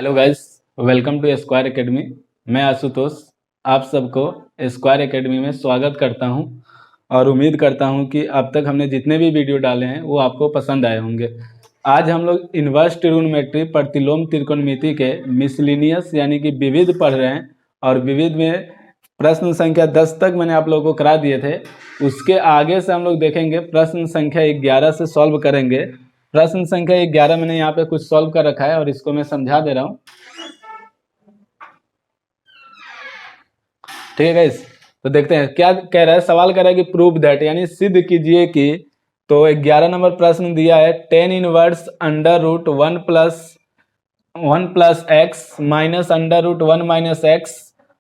Hello guys, welcome to square academy. मैं आशुतोष आप सबको स्क्वायर एकेडमी में स्वागत करता हूं और उम्मीद करता हूं कि अब तक हमने जितने भी वीडियो डाले हैं वो आपको पसंद आए होंगे। आज हम लोग इन्वर्स ट्रिग्नोमेट्री प्रतिलोम त्रिकोणमिति के मिसलिनियस यानी कि विविध पढ़ रहे हैं और विविध में प्रश्न संख्या 10 तक मैंने आप लोगों को करा दिए थे। उसके आगे से हम लोग देखेंगे प्रश्न संख्या 11 से सॉल्व करेंगे। प्रश्न संख्या 11 मैंने यहाँ पे कुछ सॉल्व कर रखा है और इसको मैं समझा दे रहा हूँ। ठीक है गाइस, तो देखते हैं क्या कह रहा है। सवाल कह रहा है कि प्रूव दैट यानी सिद्ध कीजिए कि, तो 11 नंबर प्रश्न दिया है tan inverse under root one plus x minus under root one minus x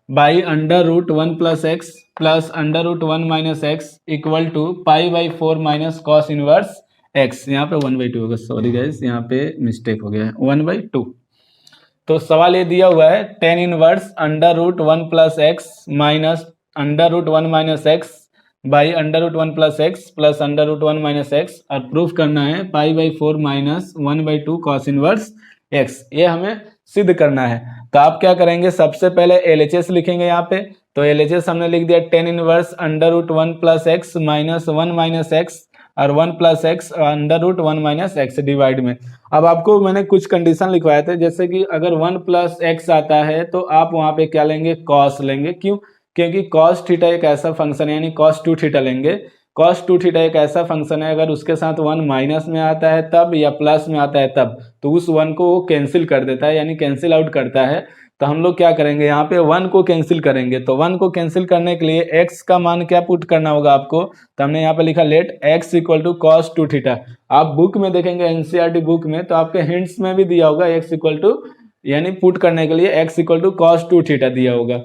by under root one plus x plus under root one minus x equal to pi by four minus cos inverse x. यहाँ पे 1/2 होगा, sorry guys यहाँ पे mistake हो गया है, 1/2। तो सवाल ये दिया हुआ है tan inverse under root one plus x minus under root one minus x by under root one plus x plus under root one minus x और प्रूफ करना है pi by four minus 1/2 cos inverse x. ये हमें सिद्ध करना है। तो आप क्या करेंगे, सबसे पहले LHS लिखेंगे यहाँ पे। तो LHS हमने लिख दिया tan inverse under root one plus x minus one minus x और one plus x under root one minus x divide में। अब आपको मैंने कुछ कंडीशन लिखवाए थे, जैसे कि अगर वन प्लस एक्स आता है तो आप वहाँ पे क्या लेंगे, कॉस लेंगे। क्यों? क्योंकि कॉस थीटा एक ऐसा फंक्शन है, यानी कॉस टू थीटा लेंगे। कॉस टू थीटा एक ऐसा फंक्शन है, अगर उसके साथ वन माइनस में आता है तब या प्लस में आता है तब, तो उस वन को वो कैंसिल कर देता है, यानी कैंसिल आउट करता है। तो हम लोग क्या करेंगे, यहाँ पे वन को कैंसिल करेंगे। तो वन को कैंसिल करने के लिए एक्स का मान क्या पुट करना होगा आपको, तो हमने यहाँ पे लिखा let x equal to cos two theta. आप बुक में देखेंगे NCERT बुक में, तो आपके हिंट्स में भी दिया होगा एक्स इक्वल टू, यानी पुट करने के लिए x equal to cos two theta दिया होगा।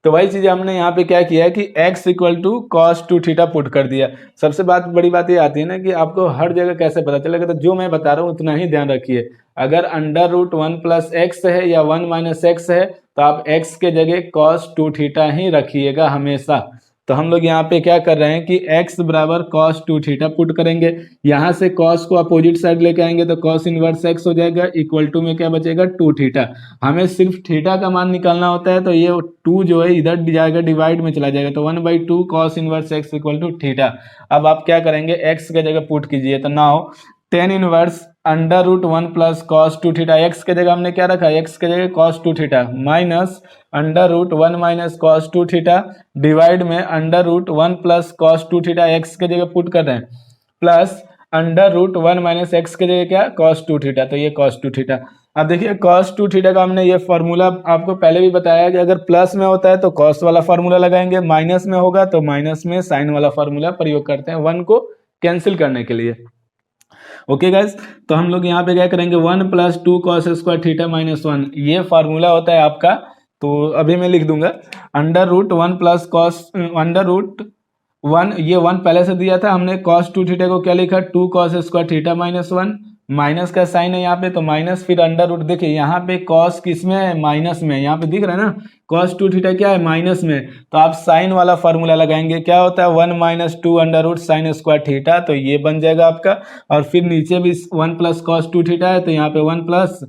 तो वही चीज़ हमने यहाँ पे क्या किया है कि x equal to cos two theta put कर दिया। सबसे बड़ी बात ये आती है ना कि आपको हर जगह कैसे पता चलेगा, तो जो मैं बता रहा हूँ उतना ही ध्यान रखिए। अगर under root one plus x है या वन माइनस एक्स है तो आप x के जगह कॉस टू थीटा ही रखिएगा हमेशा। तो हम लोग यहाँ पे क्या कर रहे हैं कि x बराबर कॉस टू थीटा पुट करेंगे। यहाँ से cos को अपोजिट साइड लेके आएंगे तो cos इनवर्स x हो जाएगा, इक्वल टू में क्या बचेगा, टू थीटा। हमें सिर्फ थीटा का मान निकालना होता है, तो ये टू जो है इधर जाएगा, डिवाइड में चला जाएगा, तो 1/2 cos inverse x equal to theta. अब आप क्या करेंगे, x के जगह पुट कीजिए। तो now tan inverse under root one plus cos two theta, x के जगह हमने क्या रखा है, एक्स के जगह cos two theta minus under root one minus cos two theta divide में under root one plus cos two theta x के जगह पुट कर रहे हैं plus under root one minus x के जगह क्या, कॉस टू थीटा। तो ये कॉस टू थीटा। अब देखिए कॉस टू थीटा का हमने ये फॉर्मूला आपको पहले भी बताया कि अगर प्लस में होता है तो कॉस वाला फॉर्मूला लगाएंगे, माइनस में होगा तो माइनस में साइन वाला फॉर्मूला प्रयोग करते हैं वन को कैंसिल करने के लिए। ओके गाइस, तो हम लोग यहाँ पे क्या करेंगे, one plus two cos square theta minus one, ये फार्मूला होता है आपका। तो अभी मैं लिख दूंगा under root one plus cos under root one, ये वन पहले से दिया था हमने, कॉस टू थीटा को क्या लिखा, two cos square theta minus one, minus का साइन है यहाँ पे तो माइनस, फिर अंडर रूट। देखिए यहाँ पे कॉस किस में है, माइनस में, यहाँ पे दिख रहा है ना, कॉस टू थीटा क्या है, माइनस में। तो आप साइन वाला फॉर्मूला लगाएंगे, क्या होता है, one minus two under root sine square theta, तो ये बन जाएगा आपका। और फिर नीचे भी one plus cos two theta है, तो यहाँ पे one plus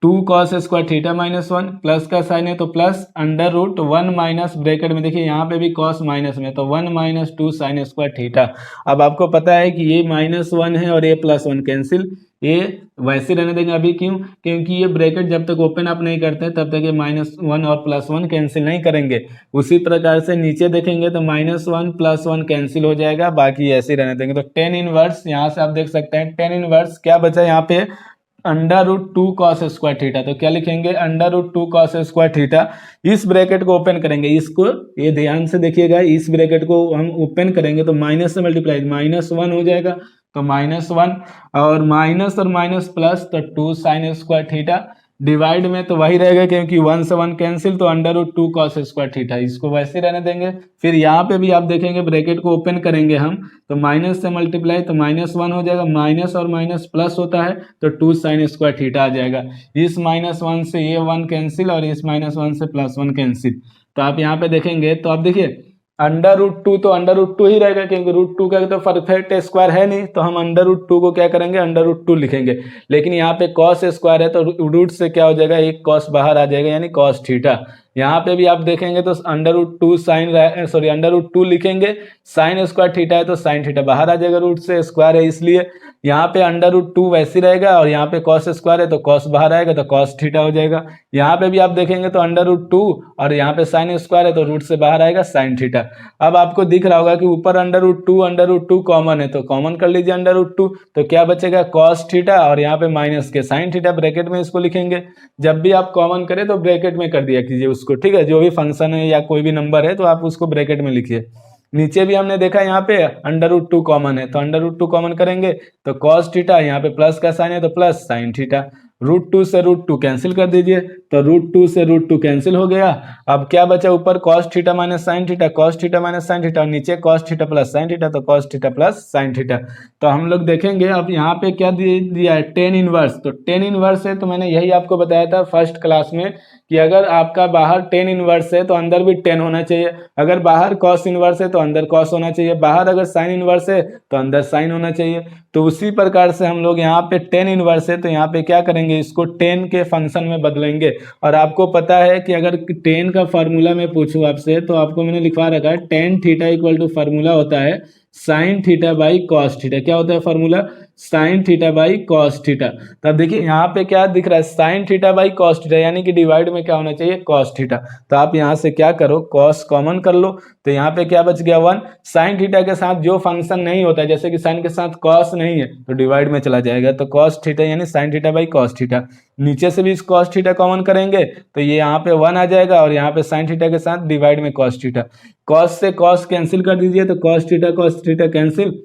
two cos square theta minus one, plus का साइन है तो plus under root one minus bracket में देखिए यहाँ पे भी कॉस माइनस में, तो one minus two sine square theta. अब आपको पता है कि ये माइनस वन है और ये प्लस वन कैंसिल, ये वैसे रहने देंगे अभी। क्यों? क्योंकि ये ब्रैकेट जब तक ओपन अप नहीं करते हैं तब तक ये माइनस वन और प्लस वन कैंसिल नहीं करेंगे। उसी प्रकार से नीचे देखेंगे तो minus one plus one cancel हो जाएगा, बाकी ऐसे ही रहने देंगे। तो टेन इनवर्स यहाँ से आप देख सकते हैं, टेन इनवर्स क्या बचा यहाँ पे, under root two cos square theta. तो क्या लिखेंगे, under root two cos square theta. इस ब्रैकेट को ओपन करेंगे, इसको ये ध्यान से देखिएगा, इस ब्रैकेट को हम ओपन करेंगे तो माइनस से मल्टीप्लाई, माइनस वन हो जाएगा, तो माइनस वन और माइनस प्लस, तो two sine square theta divide में तो वही रहेगा क्योंकि वन से वन कैंसिल, तो under root two cos square theta, इसको वैसे रहने देंगे। फिर यहाँ पे भी आप देखेंगे ब्रैकेट को ओपन करेंगे हम तो माइनस से मल्टीप्लाई, तो माइनस वन हो जाएगा, माइनस और माइनस प्लस होता है तो टू साइन स्क्वायर थीटा आ जाएगा। इस माइनस वन से ये वन कैंसिल और इस माइनस वन से प्लस वन कैंसिल। तो आप यहाँ पे देखेंगे तो आप देखिए अंडर रूट 2 तो अंडर रूट 2 ही रहेगा, क्योंकि रूट 2 का तो परफेक्ट स्क्वायर है नहीं, तो हम अंडर रूट 2 को क्या करेंगे, अंडर रूट 2 लिखेंगे। लेकिन यहाँ पे कॉस स्क्वायर है तो रूट से क्या हो जाएगा, एक कॉस बाहर आ जाएगा, यानी कॉस थीटा। यहाँ पे भी आप देखेंगे तो अंडर रूट 2 अंडर रूट 2 लिखेंगे, साइन स्क्वायर थीटा है तो साइन थीटा बाहर आ जाएगा, रूट से स्क्वायर है इसलिए। यहाँ पे अंडर रूट 2 वैसे ही रहेगा, और यहाँ पे कॉस स्क्वायर है तो कॉस बाहर आएगा तो कॉस थीटा हो जाएगा। यहाँ पे भी आप देखेंगे तो अंडर रूट 2 और यहाँ पे साइन स्क्वायर है तो रूट से बाहर आएगा साइन थीटा। अब आपको दिख रहा होगा कि ऊपर अंडर रूट 2 कॉमन है, तो कॉमन कर लीजिए अंडर रूट 2, तो क्या बचेगा, कॉस थीटा और यहाँ पे माइनस के साइन थीटा, ब्रैकेट में इसको लिखेंगे। जब भी आप कॉमन करें तो ब्रैकेट में कर दिया कीजिए उसको, ठीक है। जो भी फंक्शन है या कोई भी नंबर है तो आप उसको ब्रैकेट में लिखिए। नीचे भी हमने देखा यहाँ पे अंडर रूट 2 कॉमन है, तो अंडर रूट 2 कॉमन करेंगे तो कॉस थीटा, यहाँ पे प्लस का साइन है तो प्लस साइन थीटा। रूट 2 से रूट 2 कैंसिल कर दीजिए, तो रूट 2 से रूट 2 कैंसिल हो गया। अब क्या बचा, ऊपर cos theta minus sine theta, cos theta minus sine theta, और नीचे cos theta plus sine theta, तो cos theta plus sine theta. तो हम लोग देखेंगे अब यहाँ पे क्या दिया है, टेन इनवर्स। तो टेन इनवर्स है तो मैंने यही आपको बताया था फर्स्ट क्लास में कि अगर आपका बाहर टेन इनवर्स है तो अंदर भी टेन होना चाहिए, अगर बाहर कॉस इनवर्स है तो अंदर कॉस होना चाहिए, बाहर अगर साइन इनवर्स है तो अंदर साइन होना चाहिए। तो उसी प्रकार से हम लोग यहाँ पे टेन इनवर्स है तो यहाँ पे क्या करेंगे, इसको टेन के फंक्शन में बदलेंगे। और आपको पता है कि अगर टेन का फार्मूला मैं पूछूं आपसे तो आपको मैंने लिखवा रखा है tan theta equal to formula होता है sine theta by cos theta. क्या होता है formula, sine theta by cos theta. तो अब देखिए यहाँ पे क्या दिख रहा है, sine theta by cos theta, यानी कि डिवाइड में क्या होना चाहिए, कॉस थीटा। तो आप यहाँ से क्या करो, कॉस कॉमन कर लो, तो यहाँ पे क्या बच गया 1। साइन थीटा के साथ जो फंक्शन नहीं होता है, जैसे कि साइन के साथ कॉस नहीं है तो डिवाइड में चला जाएगा, तो कॉस थीटा यानी sign theta by cos theta. नीचे से भी इस कॉस थीटा कॉमन करेंगे तो ये यहाँ पे 1 आ जाएगा, और यहाँ पे साइन थीटा के साथ डिवाइड में कॉस थीटा। कॉस से कॉस कैंसिल कर दीजिए, तो cos theta cancel.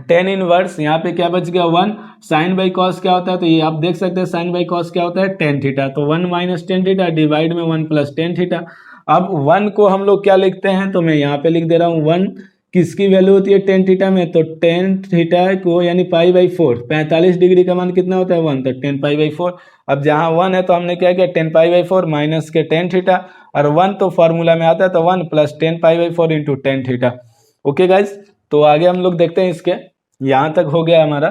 Tan inverse यहाँ पे क्या बच गया 1। साइन बाई कॉस क्या होता है, तो ये आप देख सकते हैं साइन बाई कॉस क्या होता है, टेन थीटा। तो 1 माइनस टेन थीटा डिवाइड में 1 प्लस टेन थीटा। अब 1 को हम लोग क्या लिखते हैं, तो मैं यहाँ पे लिख दे रहा हूँ 1 किसकी वैल्यू होती है, टेन थीटा में, तो टेन थीटा को यानी पाई बाई 4, 45 डिग्री का मान कितना होता है 1, तो 10 पाई बाई 4। अब जहाँ 1 है तो हमने क्या किया, 10 पाई बाई 4 माइनस के टेन थीटा, और 1 तो फॉर्मूला में आता है तो 1 plus 10 pi by 4 into tan theta. Okay guys, तो आगे हम लोग देखते हैं इसके, यहां तक हो गया हमारा,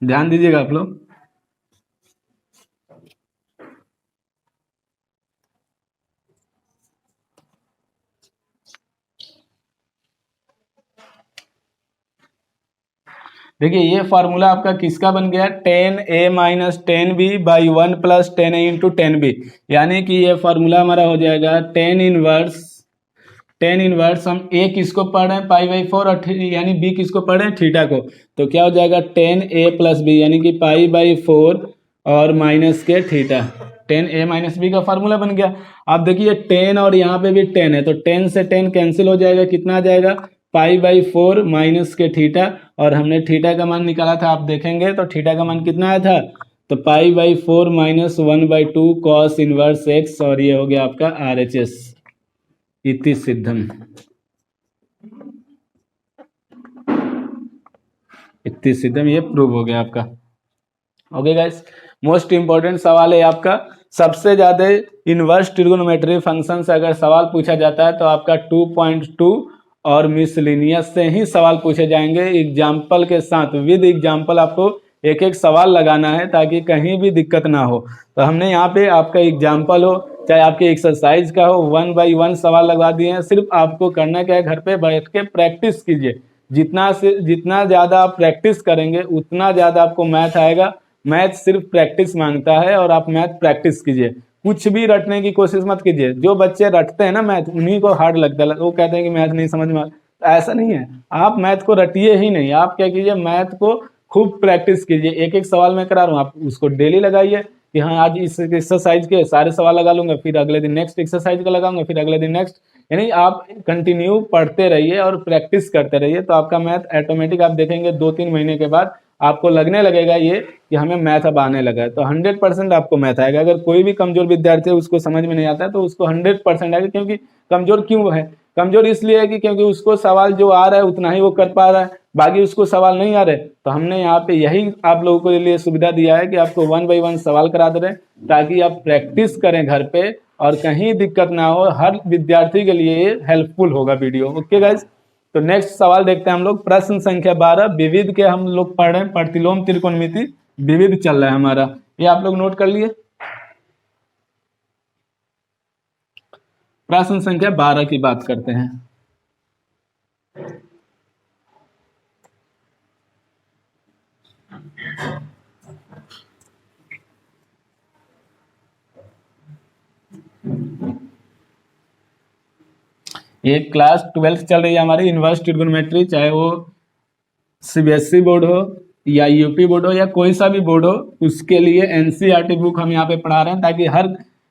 ध्यान दीजिएगा आप लोग। देखिए ये फार्मूला आपका किसका बन गया, tan A minus tan B by 1 plus tan A into tan B, यानी कि ये फार्मूला हमारा हो जाएगा टेन इनवर्स हम ए किसको पढ़ रहे हैं, पाई बाई 4, और यानी बी किसको पढ़ रहे हैं, थीटा को। तो क्या हो जाएगा टेन ए प्लस बी, यानी कि पाई बाई 4 और माइनस के theta, ten A minus B का फार्मूला बन गया। अब देखिए 10 और यहाँ पे भी 10 है, तो 10 से 10 कैंसिल हो जाएगा, कितना आ जाएगा, पाई बाई 4 माइनस के थीटा, और हमने थीटा का मान निकाला था, आप देखेंगे तो थीटा का मान कितना आया था, तो pi by 4 minus 1/2 cos inverse x, और ये हो गया आपका RHS इति सिद्धम। इति सिद्धम ये प्रूव हो गया आपका। ओके गाइस, मोस्ट इंपॉर्टेंट सवाल है आपका, सबसे ज्यादा इनवर्स ट्रिगोनोमेट्री फंक्शन से अगर सवाल पूछा जाता है तो आपका 2.2 और मिसलिनियस से ही सवाल पूछे जाएंगे, एग्जाम्पल के साथ, विद एग्जाम्पल आपको एक एक सवाल लगाना है ताकि कहीं भी दिक्कत ना हो। तो हमने यहाँ पे आपका एग्जाम्पल हो चाहे आपके एक्सरसाइज का हो, 1 बाई 1 सवाल लगवा दिए हैं। सिर्फ आपको करना क्या है, घर पे बैठ के प्रैक्टिस कीजिए, जितना ज़्यादा आप प्रैक्टिस करेंगे उतना ज़्यादा आपको मैथ आएगा। मैथ सिर्फ प्रैक्टिस मांगता है, और आप मैथ प्रैक्टिस कीजिए, कुछ भी रटने की कोशिश मत कीजिए। जो बच्चे रटते हैं ना मैथ, उन्हीं को हार्ड लगता है, वो कहते हैं कि मैथ नहीं समझ में, ऐसा नहीं है। आप मैथ को रटिए ही नहीं, आप क्या कीजिए, मैथ को खूब प्रैक्टिस कीजिए। एक एक सवाल मैं करा रहा हूँ, आप उसको डेली लगाइए कि हाँ आज इस एक्सरसाइज के सारे सवाल लगा लूंगा, फिर अगले दिन नेक्स्ट एक्सरसाइज का लगाऊंगा, फिर अगले दिन नेक्स्ट, यानी आप कंटिन्यू पढ़ते रहिए और प्रैक्टिस करते रहिए, तो आपका मैथ ऑटोमेटिक आप देखेंगे 2-3 महीने के बाद आपको लगने लगेगा ये कि हमें मैथ अब आने लगा है। तो 100% आपको मैथ आएगा। अगर कोई भी कमजोर विद्यार्थी है उसको समझ में नहीं आता है तो उसको 100% आएगा। क्योंकि कमजोर क्यों है, कमजोर इसलिए है कि क्योंकि उसको सवाल जो आ रहा है उतना ही वो कर पा रहा है, बाकी उसको सवाल नहीं आ रहे, तो हमने यहाँ पे यही आप लोगों के लिए सुविधा दिया है कि आपको 1 बाई 1 सवाल करा दे रहे हैं, ताकि आप प्रैक्टिस करें घर पे और कहीं दिक्कत ना हो। हर विद्यार्थी के लिए ये हेल्पफुल होगा वीडियो। ओके गाइज, तो नेक्स्ट सवाल देखते हैं हम लोग। प्रश्न संख्या 12 विविध के हम लोग पढ़ रहे हैं, प्रतिलोम त्रिकोणमिति विविध चल रहा है हमारा, ये आप लोग नोट कर लिए। प्रश्न संख्या 12 की बात करते हैं। ये क्लास 12 चल रही है हमारी इनवर्स ट्रिगोनोमेट्री, चाहे वो सीबीएसई बोर्ड हो या यूपी बोर्ड हो या कोई सा भी बोर्ड हो, उसके लिए एनसीईआरटी बुक हम यहाँ पे पढ़ा रहे हैं, ताकि हर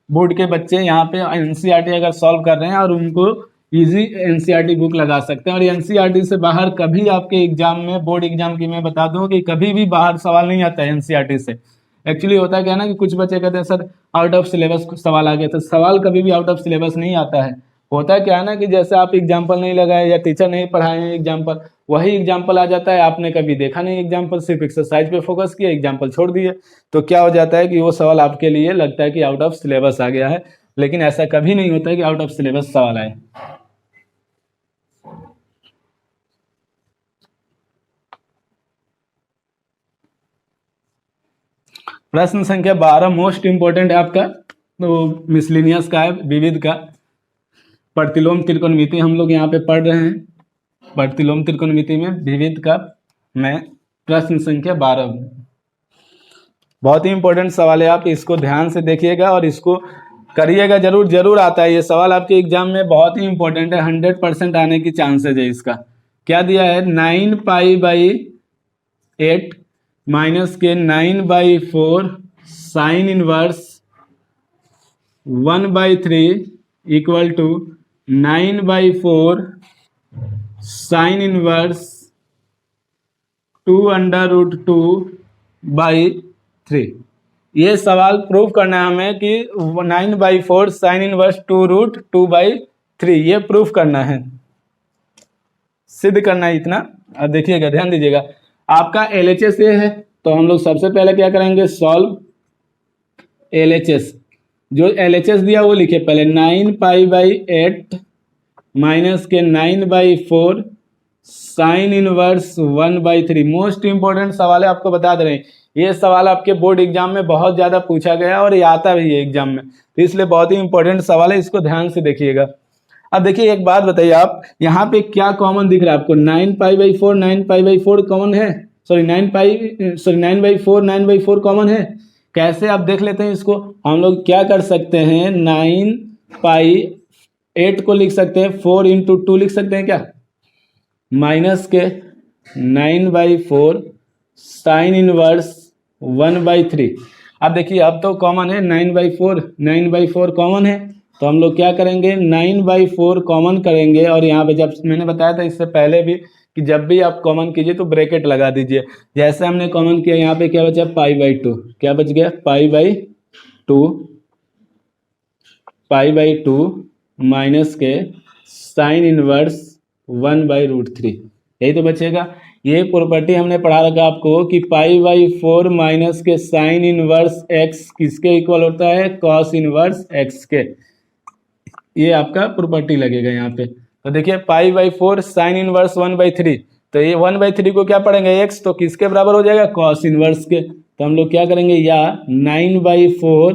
बोर्ड के बच्चे यहाँ पे एनसीईआरटी अगर सॉल्व कर रहे हैं और उनको इजी एनसीईआरटी बुक लगा सकते हैं। और एनसीईआरटी से बाहर कभी आपके एग्जाम में, बोर्ड एग्जाम की मैं बता दूं कि कभी भी बाहर सवाल नहीं आता है एनसीईआरटी से। एक्चुअली होता क्या है ना कि कुछ बच्चे कहते हैं सर आउट ऑफ सिलेबस सवाल आ गया, तो सवाल कभी भी आउट ऑफ सिलेबस नहीं आता है। होता क्या है ना कि जैसे आप एग्जाम्पल नहीं लगाए या टीचर नहीं पढ़ाए हैं एग्जाम्पल, वही एग्जाम्पल आ जाता है, आपने कभी देखा नहीं एग्जाम्पल, सिर्फ एक्सरसाइज पे फोकस किया, एग्जाम्पल छोड़ दिए, तो क्या हो जाता है कि वो सवाल आपके लिए लगता है कि आउट ऑफ सिलेबस आ गया है। लेकिन ऐसा कभी नहीं होता है कि आउट ऑफ सिलेबस सवाल आए। प्रश्न संख्या 12 मोस्ट इंपोर्टेंट है आपका, तो मिसलिनियस का है, विविध का। प्रतिलोम त्रिकोणमिति हम लोग यहाँ पे पढ़ रहे हैं, प्रतिलोम त्रिकोणमिति में विविध का मैं प्रश्न संख्या 12, बहुत ही इंपॉर्टेंट सवाल है, आप इसको ध्यान से देखिएगा और इसको करिएगा, जरूर जरूर आता है ये सवाल आपके एग्जाम में, बहुत ही इंपॉर्टेंट है, 100% आने की चांसेज है इसका। क्या दिया है, 9 पाई बाई 8 माइनस के 9/4 sine inverse 1/3 equal to 9/4 sine inverse 2√2/3। ये सवाल प्रूव करना है हमें कि 9/4 साइन इनवर्स 2√2/3, ये प्रूफ करना है, सिद्ध करना है इतना। अब देखिएगा, ध्यान दीजिएगा, आपका एलएचएस ये है, तो हम लोग सबसे पहले क्या करेंगे, सॉल्व एलएचएस। जो एलएचएस दिया वो लिखे पहले, 9 पाई बाई 8 माइनस के 9/4 साइन इनवर्स 1/3। मोस्ट इंपॉर्टेंट सवाल है, आपको बता दे रहे हैं, ये सवाल आपके बोर्ड एग्जाम में बहुत ज्यादा पूछा गया और ये आता भी है एग्जाम में, तो इसलिए बहुत ही इंपॉर्टेंट सवाल है, इसको ध्यान से देखिएगा। अब देखिए एक बात बताइए, आप यहाँ पे क्या कॉमन दिख रहा है आपको, 9 पाई बाई 4 कॉमन है, सॉरी 9/4 कॉमन है। कैसे आप देख लेते हैं इसको, हम लोग क्या कर सकते हैं, 9/8 को लिख सकते हैं 4 × 2 लिख सकते हैं क्या, माइनस के 9/4 साइन इनवर्स 1/3। अब देखिए अब तो कॉमन है 9/4 कॉमन है, तो हम लोग क्या करेंगे, 9/4 कॉमन करेंगे, और यहाँ पे जब मैंने बताया था इससे पहले भी कि जब भी आप कॉमन कीजिए तो ब्रैकेट लगा दीजिए। जैसे हमने कॉमन किया, यहाँ पे क्या बचा, π/2, क्या बच गया, π/2 माइनस के साइन इनवर्स 1/√3, यही तो बचेगा। ये प्रॉपर्टी हमने पढ़ा रखा आपको कि π/4 माइनस के साइन इनवर्स x किसके इक्वल होता है, कॉस इनवर्स x के, ये आपका प्रॉपर्टी लगेगा यहाँ पे। तो देखिए π/4 साइन इनवर्स 1/3, तो ये 1/3 को क्या पढ़ेंगे, x, तो किसके बराबर हो जाएगा, कॉस इनवर्स के। तो हम लोग क्या करेंगे, या 9/4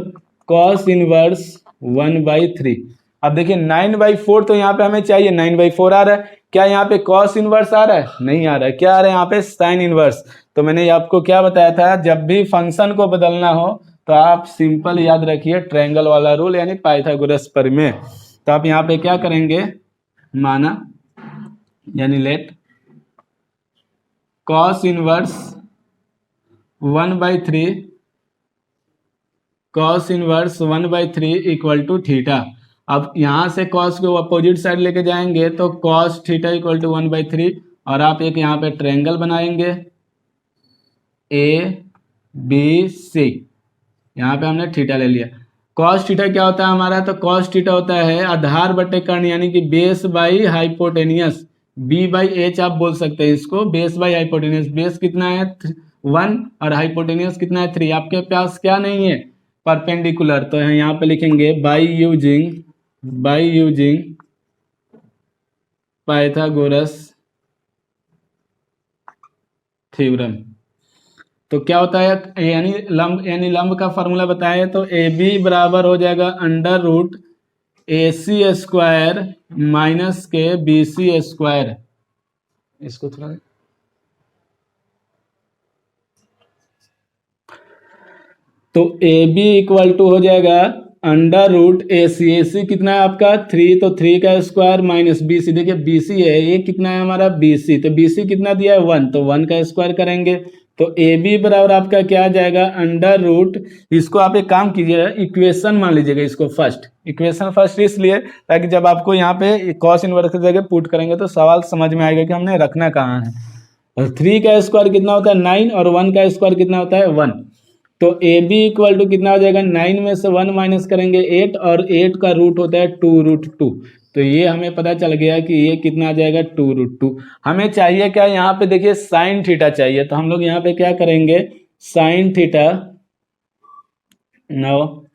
कॉस इनवर्स 1/3। अब देखिए 9/4 तो यहाँ पे हमें चाहिए, 9/4 आ रहा है, क्या यहाँ पे कॉस इनवर्स आ रहा है, नहीं आ रहा है, क्या आ रहा है यहाँ पे, साइन इनवर्स। तो मैंने आपको क्या बताया था, जब भी फंक्शन को बदलना हो तो आप सिंपल याद रखिए ट्रायंगल वाला रूल, यानी पाइथागोरस प्रमेय। तो आप यहाँ पे क्या करेंगे, माना यानी let cos inverse 1/3 equal to theta. अब यहाँ से कॉस को अपोजिट साइड लेके जाएंगे तो कॉस थीटा इक्वल टू 1/3, और आप एक यहाँ पे ट्रायंगल बनाएंगे ABC, यहाँ पे हमने थीटा ले लिया। कॉस थीटा क्या होता है हमारा, तो कॉस थीटा होता है आधार बटे कर्ण, यानी कि base by hypotenuse, B by H आप बोल सकते हैं इसको, बेस बाई हाइपोटेन्यूज। बेस कितना है 1 और हाइपोटेन्यूज कितना है 3। आपके पास क्या नहीं है परपेंडिकुलर, तो यहाँ पे लिखेंगे बाई यूजिंग पाइथागोरस थ्योरम। तो क्या होता है, यानी लंब का फॉर्मूला बताया, तो ए बी बराबर हो जाएगा अंडर रूट ए सी स्क्वायर माइनस के बी सी स्क्वायर। इसको थोड़ा तो ए बी इक्वल टू हो जाएगा अंडर रूट ए सी कितना है आपका 3, तो 3 का स्क्वायर माइनस बी सी। देखिए बी सी है, ये कितना है हमारा बी सी, तो बी सी कितना दिया है 1, तो 1 का स्क्वायर करेंगे तो ए बी बराबर आपका क्या आ जाएगा अंडर रूट। इसको आप एक काम कीजिएगा, इक्वेशन मान लीजिएगा इसको फर्स्ट, इक्वेशन फर्स्ट इसलिए ताकि जब आपको यहाँ पे कॉस इनवर्स की जगह पुट करेंगे तो सवाल समझ में आएगा कि हमने रखना कहाँ है। और 3 का स्क्वायर कितना होता है 9 और 1 का स्क्वायर कितना होता है 1। तो ए बी इक्वल टू कितना हो जाएगा 9 में से 1 माइनस करेंगे 8 और 8 का रूट होता है 2√2। तो ये हमें पता चल गया कि ये कितना आ जाएगा 2√2। हमें चाहिए क्या यहाँ पे देखिए साइन थीटा चाहिए, तो हम लोग यहाँ पे क्या करेंगे sine theta. No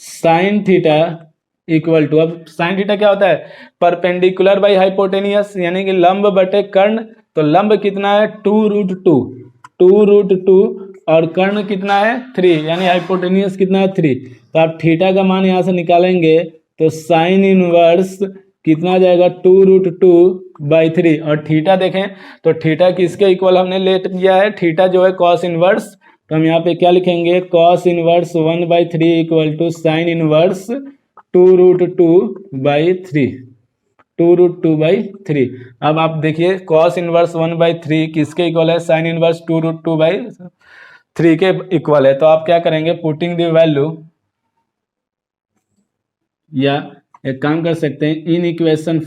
sine theta equal to, अब साइन थीटा क्या होता है परपेंडिकुलर बाई हाइपोटेनियस, यानी कि लंब बटे कर्ण। तो लंब कितना है 2√2 और कर्ण कितना है 3, यानी हाइपोटेनियस कितना है 3। तो आप थीटा का मान यहाँ से निकालेंगे तो साइन इनवर्स कितना आ जाएगा 2√2/3। और थीटा देखें तो थीटा किसके इक्वल हमने ले लिया है, थीटा जो है कॉस इनवर्स। तो हम यहाँ पे क्या लिखेंगे cos inverse 1/3 equal to sine inverse 2√2/3, 2√2/3। अब आप देखिए कॉस इनवर्स 1/3 किसके इक्वल है साइन इनवर्स 2√2/3 के इक्वल है। तो आप क्या करेंगे पुटिंग द वैल्यू, या एक काम कर सकते हैं इन इक्वेशन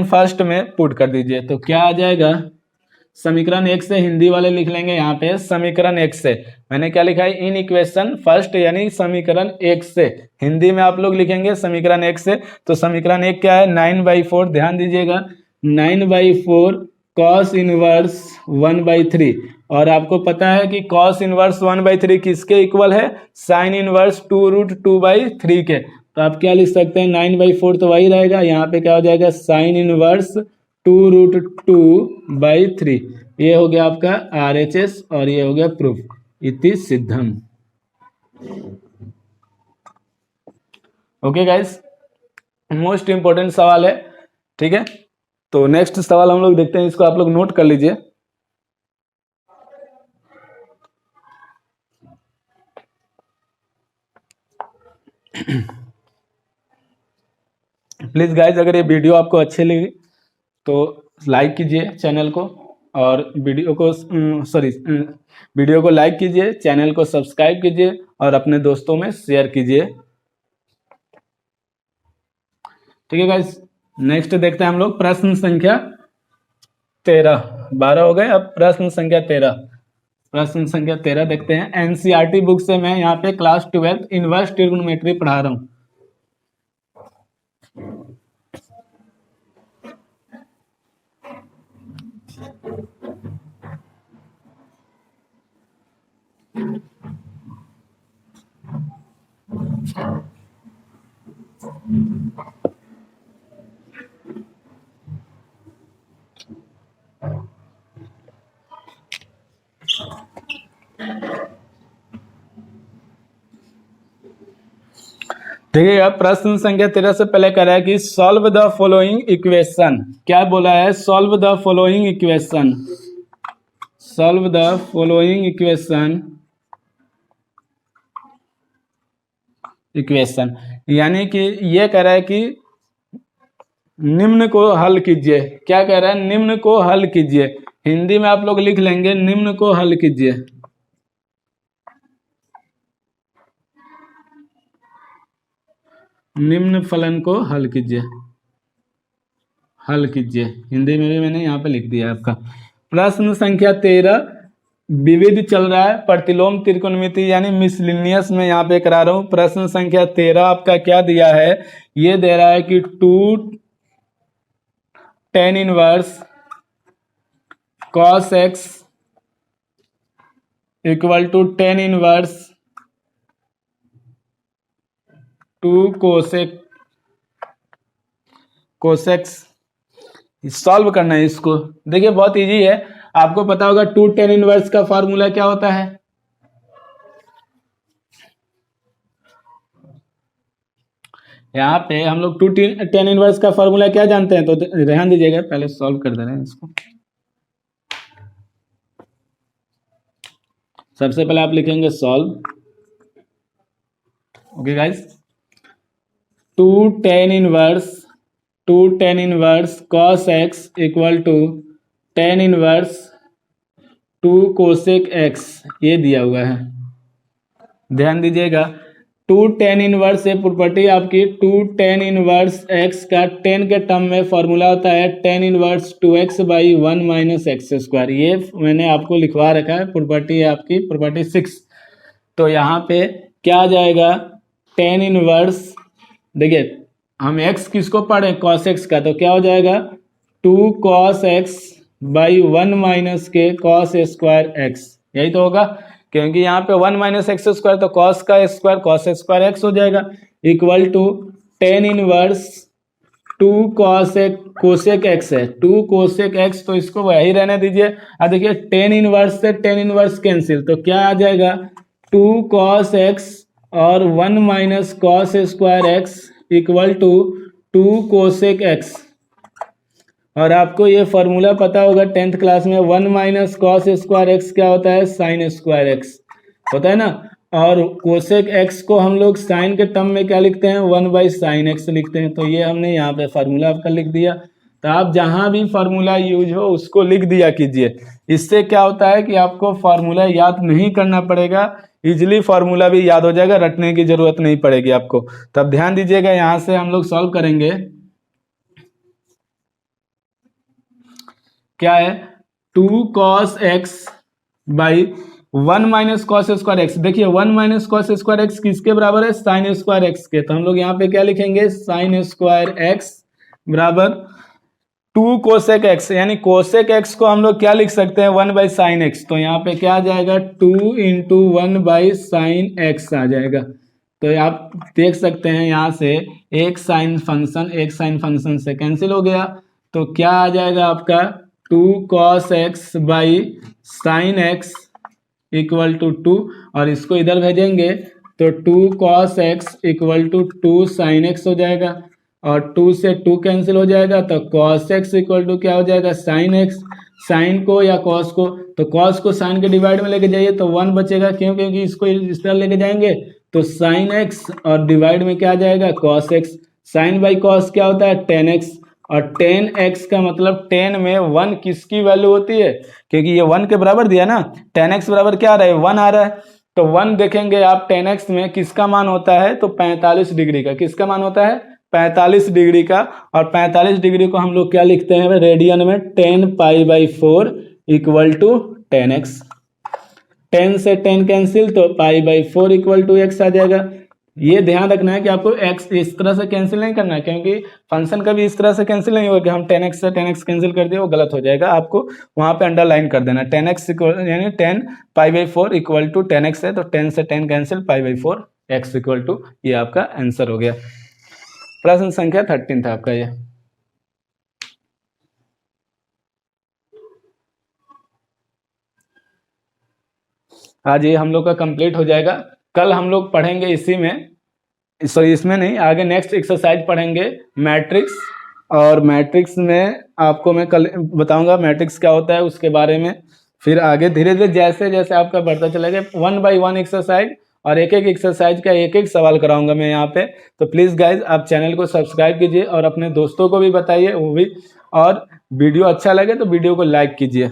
फर्स्ट में पुट कर दीजिए। तो क्या आ जाएगा समीकरण 1 से, हिंदी वाले लिख लेंगे यहाँ पे समीकरण 1 से। मैंने क्या लिखा है इन इक्वेशन फर्स्ट यानी समीकरण 1 से, हिंदी में आप लोग लिखेंगे समीकरण 1 से। तो समीकरण 1 क्या है 9/4, ध्यान दीजिएगा 9/4 कॉस इनवर्स 1/3। और आपको पता है कि कॉस इनवर्स 1/3 किसके इक्वल है साइन इनवर्स 2√2/3 के। तो आप क्या लिख सकते हैं 9/4 तो वही रहेगा, यहाँ पे क्या हो जाएगा साइन इनवर्स 2√2/3। ये हो गया आपका RHS और ये हो गया प्रूफ इति सिद्धम। ओके गाइस, मोस्ट इंपोर्टेंट सवाल है, ठीक है। तो नेक्स्ट सवाल हम लोग देखते हैं, इसको आप लोग नोट कर लीजिए। प्लीज गाइज अगर ये वीडियो आपको अच्छी लगी तो लाइक कीजिए चैनल को, और वीडियो को लाइक कीजिए, चैनल को सब्सक्राइब कीजिए और अपने दोस्तों में शेयर कीजिए। ठीक है गाइस, नेक्स्ट देखते हैं हम लोग प्रश्न संख्या 13। 12 हो गए, अब प्रश्न संख्या 13 देखते हैं। एनसीईआरटी बुक से मैं यहाँ पे क्लास 12 इनवर्स ट्रिग्नोमेट्री पढ़ा रहा हूँ। देखिएगा प्रश्न संख्या 13 से पहले कह रहा है कि सॉल्व द फॉलोइंग इक्वेशन। क्या बोला है solve the following equation, solve the following equation यानी कि ये कह रहा है कि निम्न को हल कीजिए। क्या कह रहा है निम्न को हल कीजिए, हिंदी में आप लोग लिख लेंगे निम्न को हल कीजिए। निम्न फलन को हल कीजिए, हिंदी में भी मैंने यहाँ पे लिख दिया आपका। प्रश्न संख्या 13 विविध चल रहा है, प्रतिलोम त्रिकोणमिति यानी मिसलिनियस में यहाँ पे करा रहा हूँ। प्रश्न संख्या 13 आपका क्या दिया है, ये दे रहा है कि 2 tan inverse cos x equal to tan inverse 2 cosec x. Solve करना है इसको। देखिए बहुत इजी है, आपको पता होगा 2 tan इनवर्स का फॉर्मूला क्या होता है। यहाँ पे हम लोग 2 tan इनवर्स का फॉर्मूला क्या जानते हैं, तो ध्यान दीजिएगा, पहले सॉल्व कर दे रहे हैं इसको। सबसे पहले आप लिखेंगे solve. Okay guys, 2 tan inverse cos x equal to tan inverse 2 cosec x, ये दिया हुआ है। ध्यान दीजिएगा, 2 tan इनवर्स ये प्रॉपर्टी आपकी 2 tan इनवर्स x का tan के टर्म में फॉर्मूला होता है tan inverse 2x by 1 minus x square. ये मैंने आपको लिखवा रखा है, प्रॉपर्टी है आपकी प्रॉपर्टी 6। तो यहाँ पे क्या आ जाएगा, tan इनवर्स, देखिए हम x किसको पढ़े, cos x का, तो क्या हो जाएगा 2 cos x बाई 1 माइनस के cos स्क्वायर x, यही तो होगा, क्योंकि यहाँ पे 1 माइनस एक्स स्क्वायर तो cos का स्क्वायर cos स्क्वायर x हो जाएगा, equal to tan inverse 2 cosec x है, 2 कोसेक x, तो इसको वही रहने दीजिए। अब देखिए tan इनवर्स से tan इनवर्स कैंसिल, तो क्या आ जाएगा 2 cos x और 1 minus cos square x equal to 2 cosec x। और आपको ये फॉर्मूला पता होगा 10th क्लास में, 1 माइनस कॉस स्क्वायर एक्स क्या होता है, साइन स्क्वायर एक्स होता है ना। और कोसेक एक्स को हम लोग साइन के टर्म में क्या लिखते हैं, 1 बाई साइन एक्स लिखते हैं। तो ये हमने यहाँ पे फार्मूला आपका लिख दिया। तो आप जहाँ भी फार्मूला यूज हो उसको लिख दिया कीजिए। इससे क्या होता है कि आपको फार्मूला याद नहीं करना पड़ेगा, इजिली फार्मूला भी याद हो जाएगा, रटने की जरूरत नहीं पड़ेगी आपको। तब ध्यान दीजिएगा, यहाँ से हम लोग सॉल्व करेंगे। क्या है 2 cos x by 1 minus cos square x. देखिए 1 माइनस कॉस स्क्वायर एक्स किसके बराबर है, साइन स्क्वायर एक्स के। तो हम लोग यहाँ पे क्या लिखेंगे, साइन स्क्वायर एक्स बराबर 2 कोसेक एक्स, यानी कोसेक एक्स को हम लोग क्या लिख सकते हैं, 1 बाई साइन एक्स। तो यहाँ पे क्या आ जाएगा 2 इंटू 1 बाई साइन एक्स आ जाएगा। तो आप देख सकते हैं यहाँ से एक साइन फंक्शन से कैंसिल हो गया। तो क्या आ जाएगा आपका 2 cos x by sine x equal to 2, और इसको इधर भेजेंगे तो 2 cos x equal to 2 sine x हो जाएगा, और 2 से 2 कैंसिल हो जाएगा। तो cos x इक्वल टू क्या हो जाएगा, साइन एक्स। साइन को या cos को, तो cos को साइन के डिवाइड में लेके जाइए तो 1 बचेगा, क्यों, क्योंकि इसको इस तरह लेके जाएंगे तो साइन एक्स, और डिवाइड में क्या आ जाएगा cos x। Sine by cos क्या होता है, tan x, और tan x का मतलब tan में 1 किसकी वैल्यू होती है, क्योंकि ये 1 के बराबर दिया ना, tan x बराबर क्या आ रहा है, 1 आ रहा है। तो 1 देखेंगे आप tan x में किसका मान होता है, तो 45 डिग्री का। किसका मान होता है, 45 डिग्री का। और 45 डिग्री को हम लोग क्या लिखते हैं रेडियन में, 10 pi by 4 equal to tan x। 10 से 10 कैंसिल, तो pi by 4 equal to x आ जाएगा। ये ध्यान रखना है कि आपको x इस तरह से कैंसिल नहीं करना है, क्योंकि फंक्शन का भी इस तरह से कैंसिल नहीं होगा कि हम 10x से 10x कैंसिल कर दिए, वो गलत हो जाएगा। आपको वहां पे अंडरलाइन कर देना, 10x यानी 10 pi by 4 equal to 10x है, तो 10 से 10 cancel, pi by 4 x equal to, ये आपका आंसर हो गया। प्रश्न संख्या 13 था आपका ये। आज ये हम लोग का कंप्लीट हो जाएगा। कल हम लोग पढ़ेंगे इसी में, सॉरी इसमें नहीं, आगे नेक्स्ट एक्सरसाइज पढ़ेंगे मैट्रिक्स। और मैट्रिक्स में आपको मैं कल बताऊंगा मैट्रिक्स क्या होता है उसके बारे में। फिर आगे धीरे धीरे जैसे जैसे आपका बढ़ता चलेगा, 1 बाई 1 एक्सरसाइज, और एक एक एक्सरसाइज का एक एक सवाल कराऊंगा मैं यहाँ पे। तो प्लीज़ गाइज आप चैनल को सब्सक्राइब कीजिए और अपने दोस्तों को भी बताइए वो भी, और वीडियो अच्छा लगे तो वीडियो को लाइक कीजिए।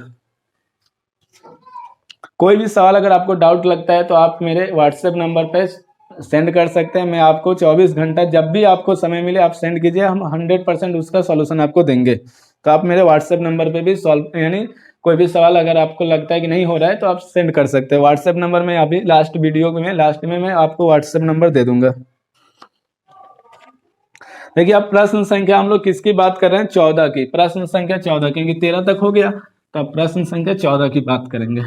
कोई भी सवाल अगर आपको डाउट लगता है तो आप मेरे व्हाट्सएप नंबर पे सेंड कर सकते हैं। मैं आपको 24 घंटा जब भी आपको समय मिले आप सेंड कीजिए, हम 100% उसका सॉल्यूशन आपको देंगे। तो आप मेरे व्हाट्सएप नंबर पे भी सॉल्व यानी कोई भी सवाल अगर आपको लगता है कि नहीं हो रहा है तो आप सेंड कर सकते हैं व्हाट्सएप नंबर में। अभी लास्ट वीडियो में लास्ट में मैं आपको व्हाट्सएप नंबर दे दूंगा। देखिए अब प्रश्न संख्या हम लोग किसकी बात कर रहे हैं, 14 की। प्रश्न संख्या 14, क्योंकि 13 तक हो गया तो अब प्रश्न संख्या 14 की बात करेंगे।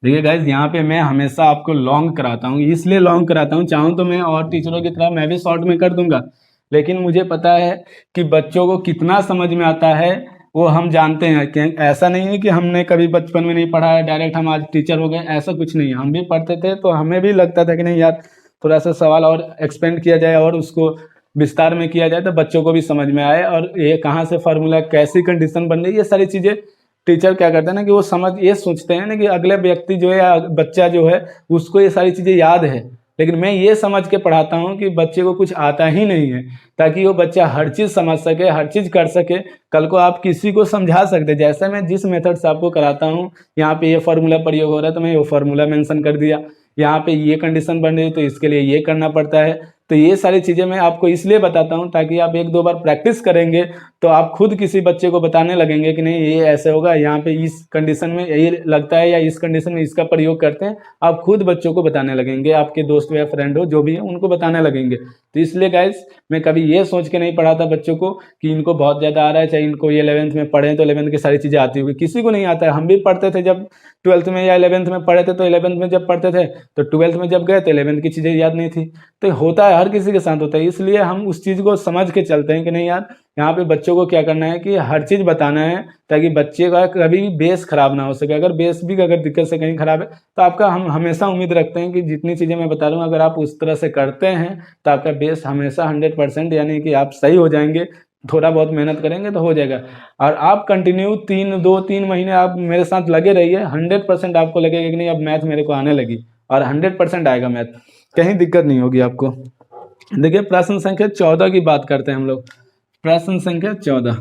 देखिए गाइज यहाँ पे मैं हमेशा आपको लॉन्ग कराता हूँ, इसलिए लॉन्ग कराता हूँ, चाहूँ तो मैं और टीचरों की तरह मैं भी शॉर्ट में कर दूंगा, लेकिन मुझे पता है कि बच्चों को कितना समझ में आता है वो हम जानते हैं। कि ऐसा नहीं है कि हमने कभी बचपन में नहीं पढ़ा है डायरेक्ट हम आज टीचर हो गए, ऐसा कुछ नहीं है। हम भी पढ़ते थे तो हमें भी लगता था कि नहीं यार थोड़ा सा सवाल और एक्सपेंड किया जाए और उसको विस्तार में किया जाए तो बच्चों को भी समझ में आए, और ये कहाँ से फार्मूला, कैसी कंडीशन बन रही है, ये सारी चीज़ें टीचर क्या करते हैं ना कि वो समझ ये सोचते हैं ना कि अगले व्यक्ति जो है या बच्चा जो है उसको ये सारी चीज़ें याद है, लेकिन मैं ये समझ के पढ़ाता हूँ कि बच्चे को कुछ आता ही नहीं है, ताकि वो बच्चा हर चीज़ समझ सके, हर चीज़ कर सके, कल को आप किसी को समझा सकते। जैसे मैं जिस मेथड से आपको कराता हूँ, यहाँ पे ये फार्मूला प्रयोग हो रहा है तो मैं वो फार्मूला मेंशन कर दिया, यहाँ पे ये कंडीशन बन रही है तो इसके लिए ये करना पड़ता है। तो ये सारी चीज़ें मैं आपको इसलिए बताता हूँ ताकि आप एक दो बार प्रैक्टिस करेंगे तो आप खुद किसी बच्चे को बताने लगेंगे कि नहीं ये ऐसे होगा, यहाँ पे इस कंडीशन में ये लगता है या इस कंडीशन में इसका प्रयोग करते हैं, आप खुद बच्चों को बताने लगेंगे, आपके दोस्त या फ्रेंड हो जो भी है उनको बताने लगेंगे। तो इसलिए गाइस मैं कभी ये सोच के नहीं पढ़ाता बच्चों को कि इनको बहुत ज़्यादा आ रहा है, चाहे इनको ये 11th में पढ़े तो 11th की सारी चीज़ें आती होगी, किसी को नहीं आता है। हम भी पढ़ते थे जब 12th में या 11th में पढ़े थे, तो 11th में जब पढ़ते थे तो 12th में जब गए तो 11th की चीज़ें याद नहीं थी। तो होता है, हर किसी के साथ होता है, इसलिए हम उस चीज़ को समझ के चलते हैं कि नहीं यार यहाँ पे बच्चों को क्या करना है कि हर चीज़ बताना है ताकि बच्चे का कभी भी बेस खराब ना हो सके। अगर बेस भी अगर दिक्कत से कहीं खराब है तो आपका हम हमेशा उम्मीद रखते हैं कि जितनी चीज़ें मैं बता रहा हूँ अगर आप उस तरह से करते हैं तो आपका बेस हमेशा 100% यानी कि आप सही हो जाएंगे। थोड़ा बहुत मेहनत करेंगे तो हो जाएगा, और आप कंटिन्यू 2-3 महीने आप मेरे साथ लगे रहिए, 100% आपको लगेगा कि नहीं अब मैथ मेरे को आने लगी, और 100% आएगा मैथ, कहीं दिक्कत नहीं होगी आपको। देखिए प्रश्न संख्या 14 की बात करते हैं हम लोग। प्रश्न संख्या 14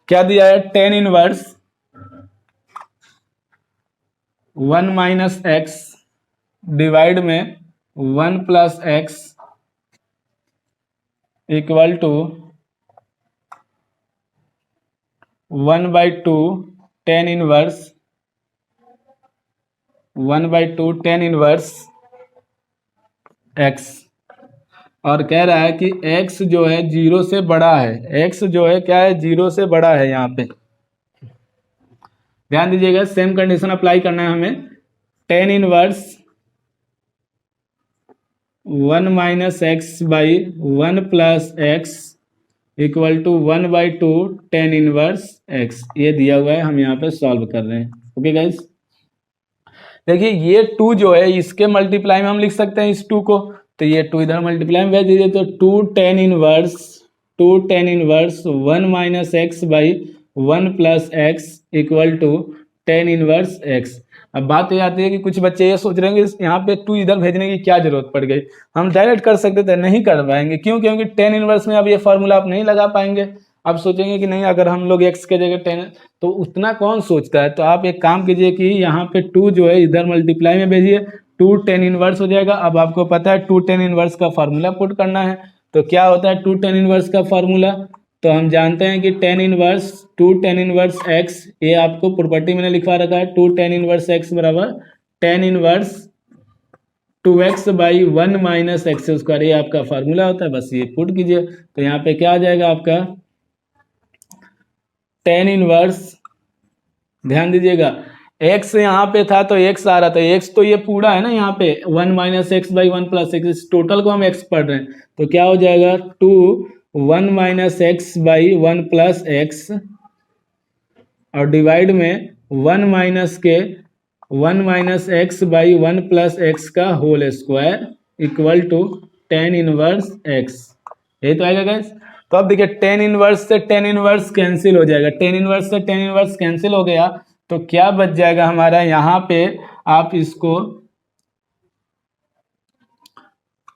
क्या दिया है, tan inverse 1 minus x divide में 1 plus x equal to 1/2 tan inverse 1/2 tan inverse x, और कह रहा है कि x जो है 0 से बड़ा है, x जो है क्या है 0 से बड़ा है। यहाँ पे ध्यान दीजिएगा, सेम कंडीशन अप्लाई करना है हमें। Tan inverse 1 minus x by 1 plus x equal to 1/2 tan inverse x, ये दिया हुआ है, हम यहाँ पे सॉल्व कर रहे हैं। ओके गाइस, देखिए ये 2 जो है इसके मल्टीप्लाई में हम लिख सकते हैं इस 2 को, तो ये 2 इधर मल्टीप्लाई में भेज दीजिए, तो 2 tan inverse 1 minus x by 1 plus x equal to tan inverse x. अब बात ये आती है कि कुछ बच्चे ये सोच रहे हैं कि यहाँ पे 2 इधर भेजने की क्या जरूरत पड़ गई, हम डायरेक्ट कर सकते थे, नहीं कर पाएंगे। क्यों? क्योंकि टेन इनवर्स में अब ये फॉर्मूला आप नहीं लगा पाएंगे। आप सोचेंगे कि नहीं अगर हम लोग x के जगह 10, तो उतना कौन सोचता है। तो आप एक काम कीजिए कि यहाँ पे 2 जो है इधर मल्टीप्लाई में भेजिए, 2 टेन इनवर्स हो जाएगा। अब आपको पता है 2 टेन इनवर्स का फार्मूला पुट करना है, तो क्या होता है 2 टेन इनवर्स का फार्मूला, तो हम जानते हैं कि 2 टेन इनवर्स x, ये आपको प्रॉपर्टी मैंने लिखवा रखा है, 2 टेन इनवर्स x बराबर tan inverse 2x by 1 minus x square, ये आपका फार्मूला होता है। बस ये पुट कीजिए, तो यहाँ पे क्या आ जाएगा आपका टेन इनवर्स, ध्यान दीजिएगा x यहाँ पे था तो x आ रहा था, x तो ये पूरा है ना, यहाँ पे 1 minus x by 1 plus x, इस टोटल को हम x पढ़ रहे हैं, तो क्या हो जाएगा 2 1 minus x by 1 plus x, और डिवाइड में 1 minus x by 1 plus x का whole square equal to tan inverse x, यही तो आएगा गाइस। तो अब देखिए टेन इनवर्स से टेन इनवर्स कैंसिल हो जाएगा, टेन इनवर्स से टेन इनवर्स कैंसिल हो गया, तो क्या बच जाएगा हमारा, यहाँ पे आप इसको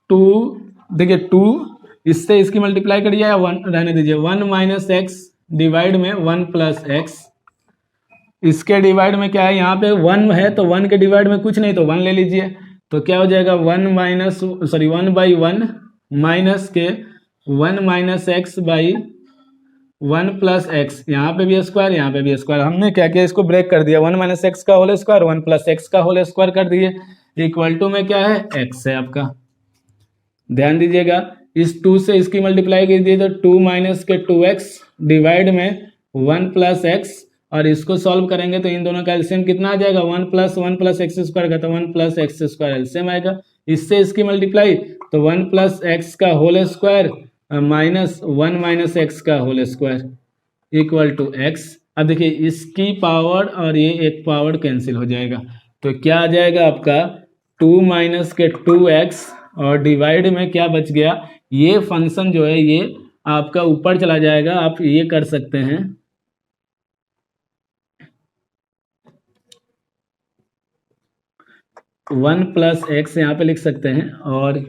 2 देखिए 2 इससे इसकी मल्टीप्लाई करिए या वन रहने दीजिए, 1 माइनस एक्स डिवाइड में 1 प्लस एक्स। इसके डिवाइड में क्या है, यहाँ पे 1 है तो 1 के डिवाइड में कुछ नहीं तो 1 ले लीजिए, तो क्या हो जाएगा 1 माइनस के 1 minus x by 1 plus x, यहाँ पे भी स्क्वायर यहाँ पे भी स्क्वायर। हमने क्या किया, इसको ब्रेक कर दिया, 1 माइनस एक्स का होल स्क्वायर 1 प्लस एक्स का होल स्क्वायर कर दिए, इक्वल टू में क्या है एक्स है आपका। ध्यान दीजिएगा, इस 2 से इसकी मल्टीप्लाई कीजिए तो 2 माइनस के 2x डिवाइड में 1 प्लस एक्स, और इसको सॉल्व करेंगे तो इन दोनों का एलसीएम कितना आ जाएगा 1 प्लस एक्स स्क्वायर का, तो 1 प्लस एक्स स्क्वायर एलसीएम आएगा। इससे इसकी मल्टीप्लाई तो 1 प्लस एक्स का whole square minus 1 minus x का whole square equal to x. अब देखिए इसकी पावर और ये एक पावर कैंसिल हो जाएगा, तो क्या आ जाएगा आपका 2 माइनस के 2x और डिवाइड में क्या बच गया, ये फंक्शन जो है ये आपका ऊपर चला जाएगा, आप ये कर सकते हैं 1 प्लस एक्स यहाँ पे लिख सकते हैं, और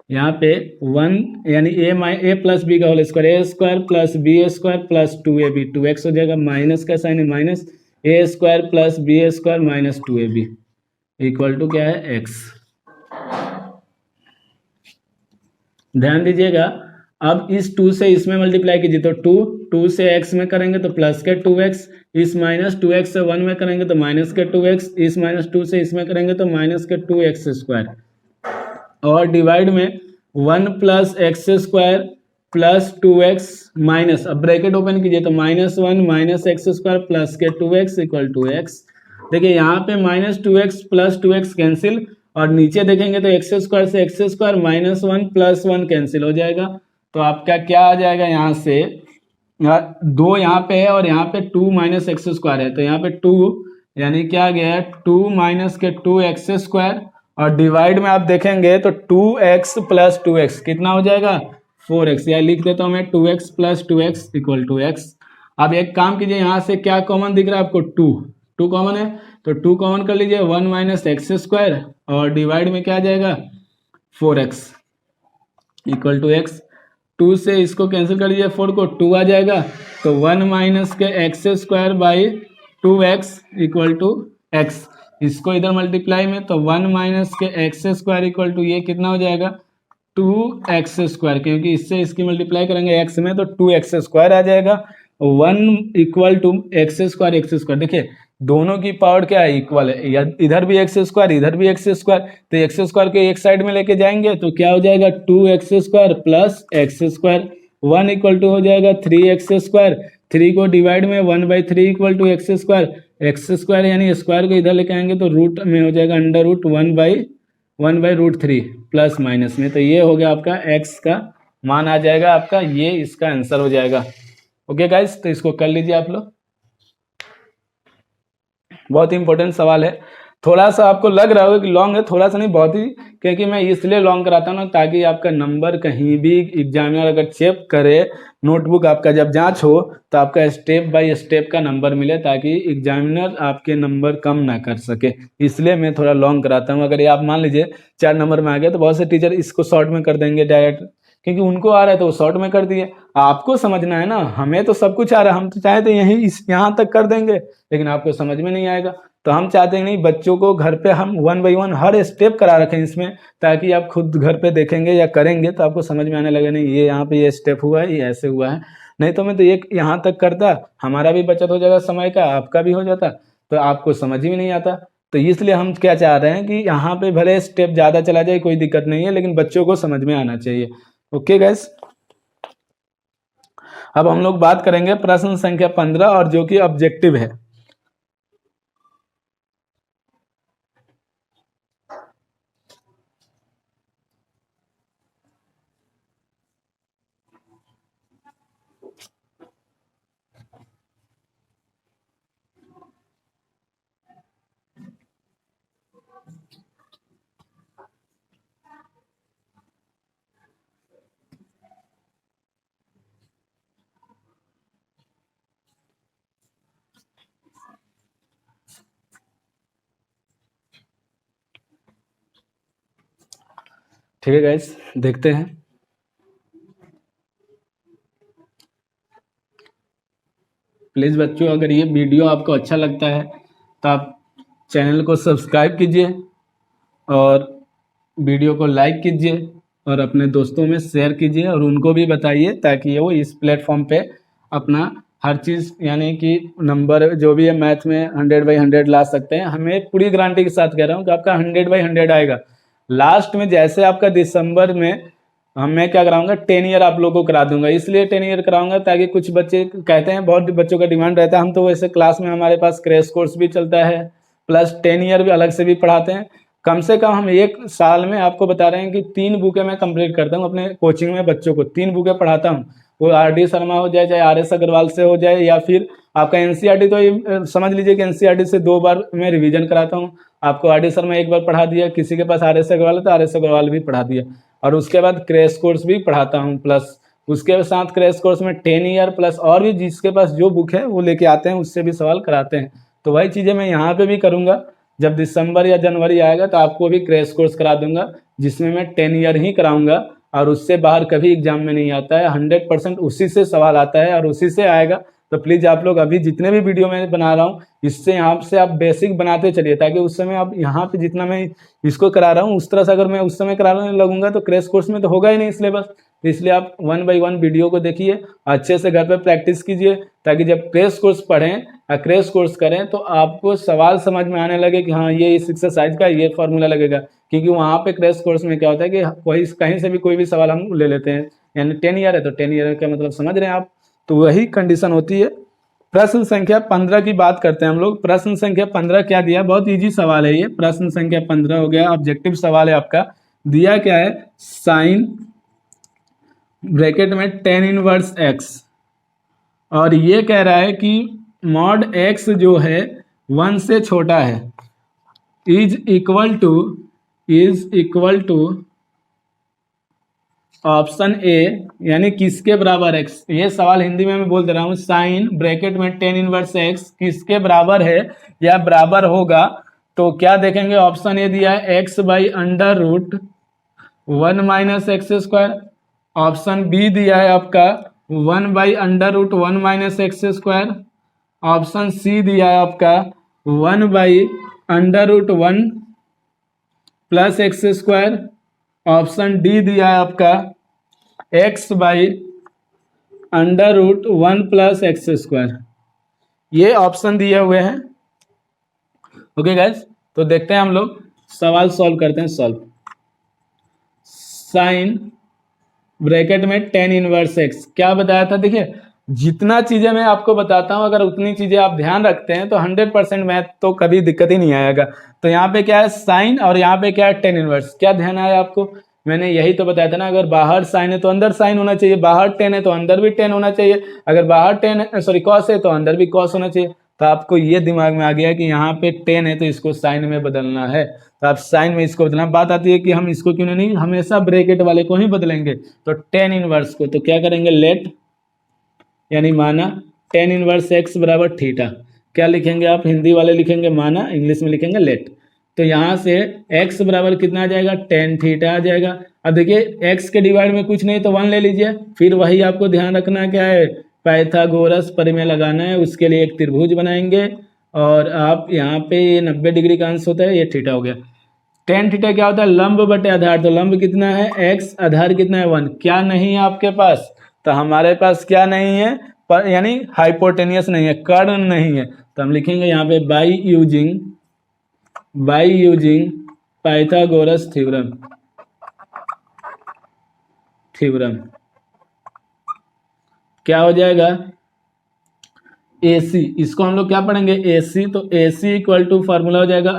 यहाँ पे 1 यानी ए प्लस बी का whole square, a square plus b square plus 2ab, 2x हो जाएगा, माइनस का साइन है minus, a square plus b square minus 2ab equal to क्या है एक्स। ध्यान दीजिएगा, अब इस 2 से इसमें मल्टीप्लाई कीजिए तो 2 से x में करेंगे तो प्लस के 2x, इस माइनस 2x से 1 में करेंगे तो माइनस के 2x, इस माइनस 2 से इसमें करेंगे तो माइनस के 2x स्क्वायर, और डिवाइड में 1 plus x square plus 2x minus, अब ब्रैकेट ओपन कीजिए तो -1 माइनस एक्स स्क्वायर प्लस के 2x इक्वल टू एक्स। देखिए यहाँ पे -2x प्लस 2x कैंसिल, और नीचे देखेंगे तो एक्स स्क्वायर से एक्स स्क्वायर -1 प्लस 1 कैंसिल हो जाएगा, तो आपका क्या आ जाएगा यहाँ से, 2 यहाँ पे है और यहाँ पे 2 माइनस एक्स स्क्वायर है, तो यहाँ पे 2 यानी क्या आ गया 2 माइनस के 2x स्क्वायर, और डिवाइड में आप देखेंगे तो 2x प्लस 2x कितना हो जाएगा 4x, या लिख देता हूँ मैं 2x plus 2x equal to x. अब एक काम कीजिए, यहाँ से क्या कॉमन दिख रहा है आपको 2 कॉमन है, तो 2 कॉमन कर लीजिए 1 माइनस एक्स स्क्वायर, और डिवाइड में क्या आ जाएगा 4x इक्वल टू एक्स। 2 से इसको कैंसिल कर लीजिए 4 को, 2 आ जाएगा, तो 1 माइनस के x square by 2x equal to x. इसको इधर मल्टीप्लाई में तो 1 माइनस के एक्स स्क्वायर इक्वल टू ये कितना हो जाएगा 2x स्क्वायर, क्योंकि इससे इसकी मल्टीप्लाई करेंगे x में तो 2x स्क्वायर आ जाएगा, 1 इक्वल टू एक्स स्क्वायर। देखिए दोनों की पावर क्या है इक्वल है, इधर भी एक्स स्क्वायर इधर भी एक्स स्क्वायर, तो एक्स स्क्वायर के एक साइड में लेके जाएंगे तो क्या हो जाएगा 2x square plus x square, 1 equal to हो जाएगा 3x स्क्वायर, 3 को डिवाइड में 1/3 इक्वल टू एक्स स्क्वायर यानी स्क्वायर को इधर लेके आएंगे तो रूट में हो जाएगा अंडर रूट 1/√3 प्लस माइनस में, तो ये हो गया आपका x का मान आ जाएगा आपका, ये इसका आंसर हो जाएगा। ओके गाइस, तो इसको कर लीजिए आप लोग, बहुत ही इंपॉर्टेंट सवाल है। थोड़ा सा आपको लग रहा होगा कि लॉन्ग है, थोड़ा सा नहीं बहुत ही, क्योंकि मैं इसलिए लॉन्ग कराता हूँ ना ताकि आपका नंबर कहीं भी एग्जामिनर अगर चेक करे नोटबुक आपका जब जांच हो तो आपका स्टेप बाय स्टेप का नंबर मिले, ताकि एग्जामिनर आपके नंबर कम ना कर सके, इसलिए मैं थोड़ा लॉन्ग कराता हूँ। अगर ये आप मान लीजिए 4 नंबर में आ गया तो बहुत से टीचर इसको शॉर्ट में कर देंगे डायरेक्ट, क्योंकि उनको आ रहा है तो वो शॉर्ट में कर दिए। आपको समझना है ना, हमें तो सब कुछ आ रहा है, हम तो चाहे तो यहीं यहाँ तक कर देंगे, लेकिन आपको समझ में नहीं आएगा, तो हम चाहते हैं नहीं बच्चों को घर पे हम 1 बाई 1 हर स्टेप करा रखें इसमें, ताकि आप खुद घर पे देखेंगे या करेंगे तो आपको समझ में आने लगे, नहीं ये यहाँ पे ये स्टेप हुआ है, ये ऐसे हुआ है। नहीं तो मैं तो ये यहाँ तक करता, हमारा भी बचत हो जाएगा समय का, आपका भी हो जाता, तो आपको समझ ही नहीं आता। तो इसलिए हम क्या चाह रहे हैं कि यहाँ पे भले स्टेप ज़्यादा चला जाए कोई दिक्कत नहीं है, लेकिन बच्चों को समझ में आना चाहिए। ओके गाइस, अब हम लोग बात करेंगे प्रश्न संख्या 15 और जो कि ऑब्जेक्टिव है। ठीक है गाइस, देखते हैं। प्लीज़ बच्चों, अगर ये वीडियो आपको अच्छा लगता है तो आप चैनल को सब्सक्राइब कीजिए और वीडियो को लाइक कीजिए और अपने दोस्तों में शेयर कीजिए और उनको भी बताइए ताकि वो इस प्लेटफॉर्म पे अपना हर चीज़ यानी कि नंबर जो भी है मैथ में 100/100 ला सकते हैं। हमें पूरी गारंटी के साथ कह रहा हूँ कि आपका 100/100 आएगा। लास्ट में जैसे आपका दिसंबर में मैं क्या कराऊंगा, 10 ईयर आप लोगों को करा दूंगा। इसलिए 10 ईयर कराऊंगा ताकि कुछ बच्चे कहते हैं, बहुत बच्चों का डिमांड रहता है, हम तो वैसे क्लास में हमारे पास क्रैश कोर्स भी चलता है प्लस 10 ईयर भी अलग से भी पढ़ाते हैं। कम से कम हम 1 साल में आपको बता रहे हैं कि 3 बुकें मैं कंप्लीट करता हूँ अपने कोचिंग में। बच्चों को 3 बुकें पढ़ाता हूँ, वो RD शर्मा हो जाए, चाहे RS अग्रवाल से हो जाए, या फिर आपका NCERT तो ये समझ लीजिए कि NCERT से 2 बार मैं रिवीजन कराता हूँ। आपको RD शर्मा 1 बार पढ़ा दिया, किसी के पास RS अग्रवाल है तो RS अग्रवाल भी पढ़ा दिया, और उसके बाद क्रैश कोर्स भी पढ़ाता हूँ। प्लस उसके साथ क्रैश कोर्स में 10 ईयर प्लस और भी जिसके पास जो बुक है वो लेके आते हैं, उससे भी सवाल कराते हैं। तो वही चीज़ें मैं यहाँ पे भी करूँगा। जब दिसंबर या जनवरी आएगा तो आपको भी क्रैश कोर्स करा दूंगा, जिसमें मैं 10 ईयर ही कराऊंगा और उससे बाहर कभी एग्जाम में नहीं आता है। 100% उसी से सवाल आता है और उसी से आएगा। तो प्लीज़ आप लोग अभी जितने भी वीडियो मैं बना रहा हूँ, इससे यहाँ से आप बेसिक बनाते चलिए, ताकि उस समय आप यहाँ पे जितना मैं इसको करा रहा हूँ उस तरह से अगर मैं उस समय कराने लगूंगा तो क्रैश कोर्स में तो होगा ही नहीं सिलेबस। तो इसलिए आप 1 बाय 1 वीडियो को देखिए, अच्छे से घर पे प्रैक्टिस कीजिए, ताकि जब क्रैश कोर्स पढ़ें या क्रैश कोर्स करें तो आपको सवाल समझ में आने लगे कि हाँ ये इस एक्सरसाइज का ये फॉर्मूला लगेगा। क्योंकि वहाँ पे क्रैश कोर्स में क्या होता है कि वही कहीं से भी कोई भी सवाल हम ले लेते हैं, यानी 10 ईयर है तो 10 ईयर का मतलब समझ रहे हैं आप। तो वही कंडीशन होती है। प्रश्न संख्या 15 की बात करते हैं हम लोग। प्रश्न संख्या 15 क्या दिया, बहुत इजी सवाल है ये। प्रश्न संख्या 15 हो गया, ऑब्जेक्टिव सवाल है आपका। दिया क्या है, साइन ब्रैकेट में tan इनवर्स x, और ये कह रहा है कि मॉड x जो है 1 से छोटा है, is equal to option A, यानी किसके बराबर x। ये सवाल हिंदी में मैं बोल दे रहा हूँ, साइन ब्रैकेट में tan इनवर्स x किसके बराबर है या बराबर होगा। तो क्या देखेंगे, ऑप्शन ए दिया है x/√1 - x²। ऑप्शन बी दिया है आपका 1/√1 - x²। ऑप्शन सी दिया है आपका 1/√1 + x²। ऑप्शन डी दिया है आपका x/√1 + x²। ये ऑप्शन दिए हुए हैं। ओके गाइस, तो देखते हैं हम लोग सवाल सॉल्व करते हैं। सॉल्व साइन ब्रैकेट में tan इनवर्स x क्या बताया था। देखिए जितना चीजें मैं आपको बताता हूं, अगर उतनी चीजें आप ध्यान रखते हैं तो 100% मैथ तो कभी दिक्कत ही नहीं आएगा। तो यहाँ पे क्या है साइन और यहाँ पे क्या है tan इनवर्स। क्या ध्यान आया आपको, मैंने यही तो बताया था ना, अगर बाहर साइन है तो अंदर साइन होना चाहिए, बाहर tan है तो अंदर भी tan होना चाहिए, अगर बाहर cos है तो अंदर भी cos होना चाहिए। तो आपको ये दिमाग में आ गया कि यहाँ पे tan है तो इसको साइन में बदलना है, तो आप साइन में इसको बदलना। बात आती है कि हम इसको क्यों नहीं हमेशा ब्रैकेट वाले को ही बदलेंगे। तो tan इनवर्स को तो क्या करेंगे, लेट, यानी माना tan इनवर्स x बराबर थीटा। क्या लिखेंगे आप, हिंदी वाले लिखेंगे माना, इंग्लिश में लिखेंगे लेट। तो यहाँ से x बराबर कितना आ जाएगा, tan थीटा आ जाएगा। अब देखिए x के डिवाइड में कुछ नहीं तो 1 ले लीजिए। फिर वही आपको ध्यान रखना क्या है, पाइथागोरस प्रमेय लगाना है। उसके लिए एक त्रिभुज बनाएंगे और आप यहाँ पे 90 डिग्री का अंश होता है, ये थीटा हो गया। tan थीटा क्या होता है, लंब बटे आधार। तो लंब कितना है x, आधार कितना है 1। क्या नहीं है आपके पास, तो हमारे पास क्या नहीं है, पर यानी हाइपोटेनियस नहीं है, कर्ण नहीं है। तो हम लिखेंगे यहाँ पे बाई यूजिंग पाइथागोरस थ्योरम क्या हो जाएगा, AC। इसको हम लोग क्या पढ़ेंगे, AC। तो AC इक्वल टू फॉर्मूला हो जाएगा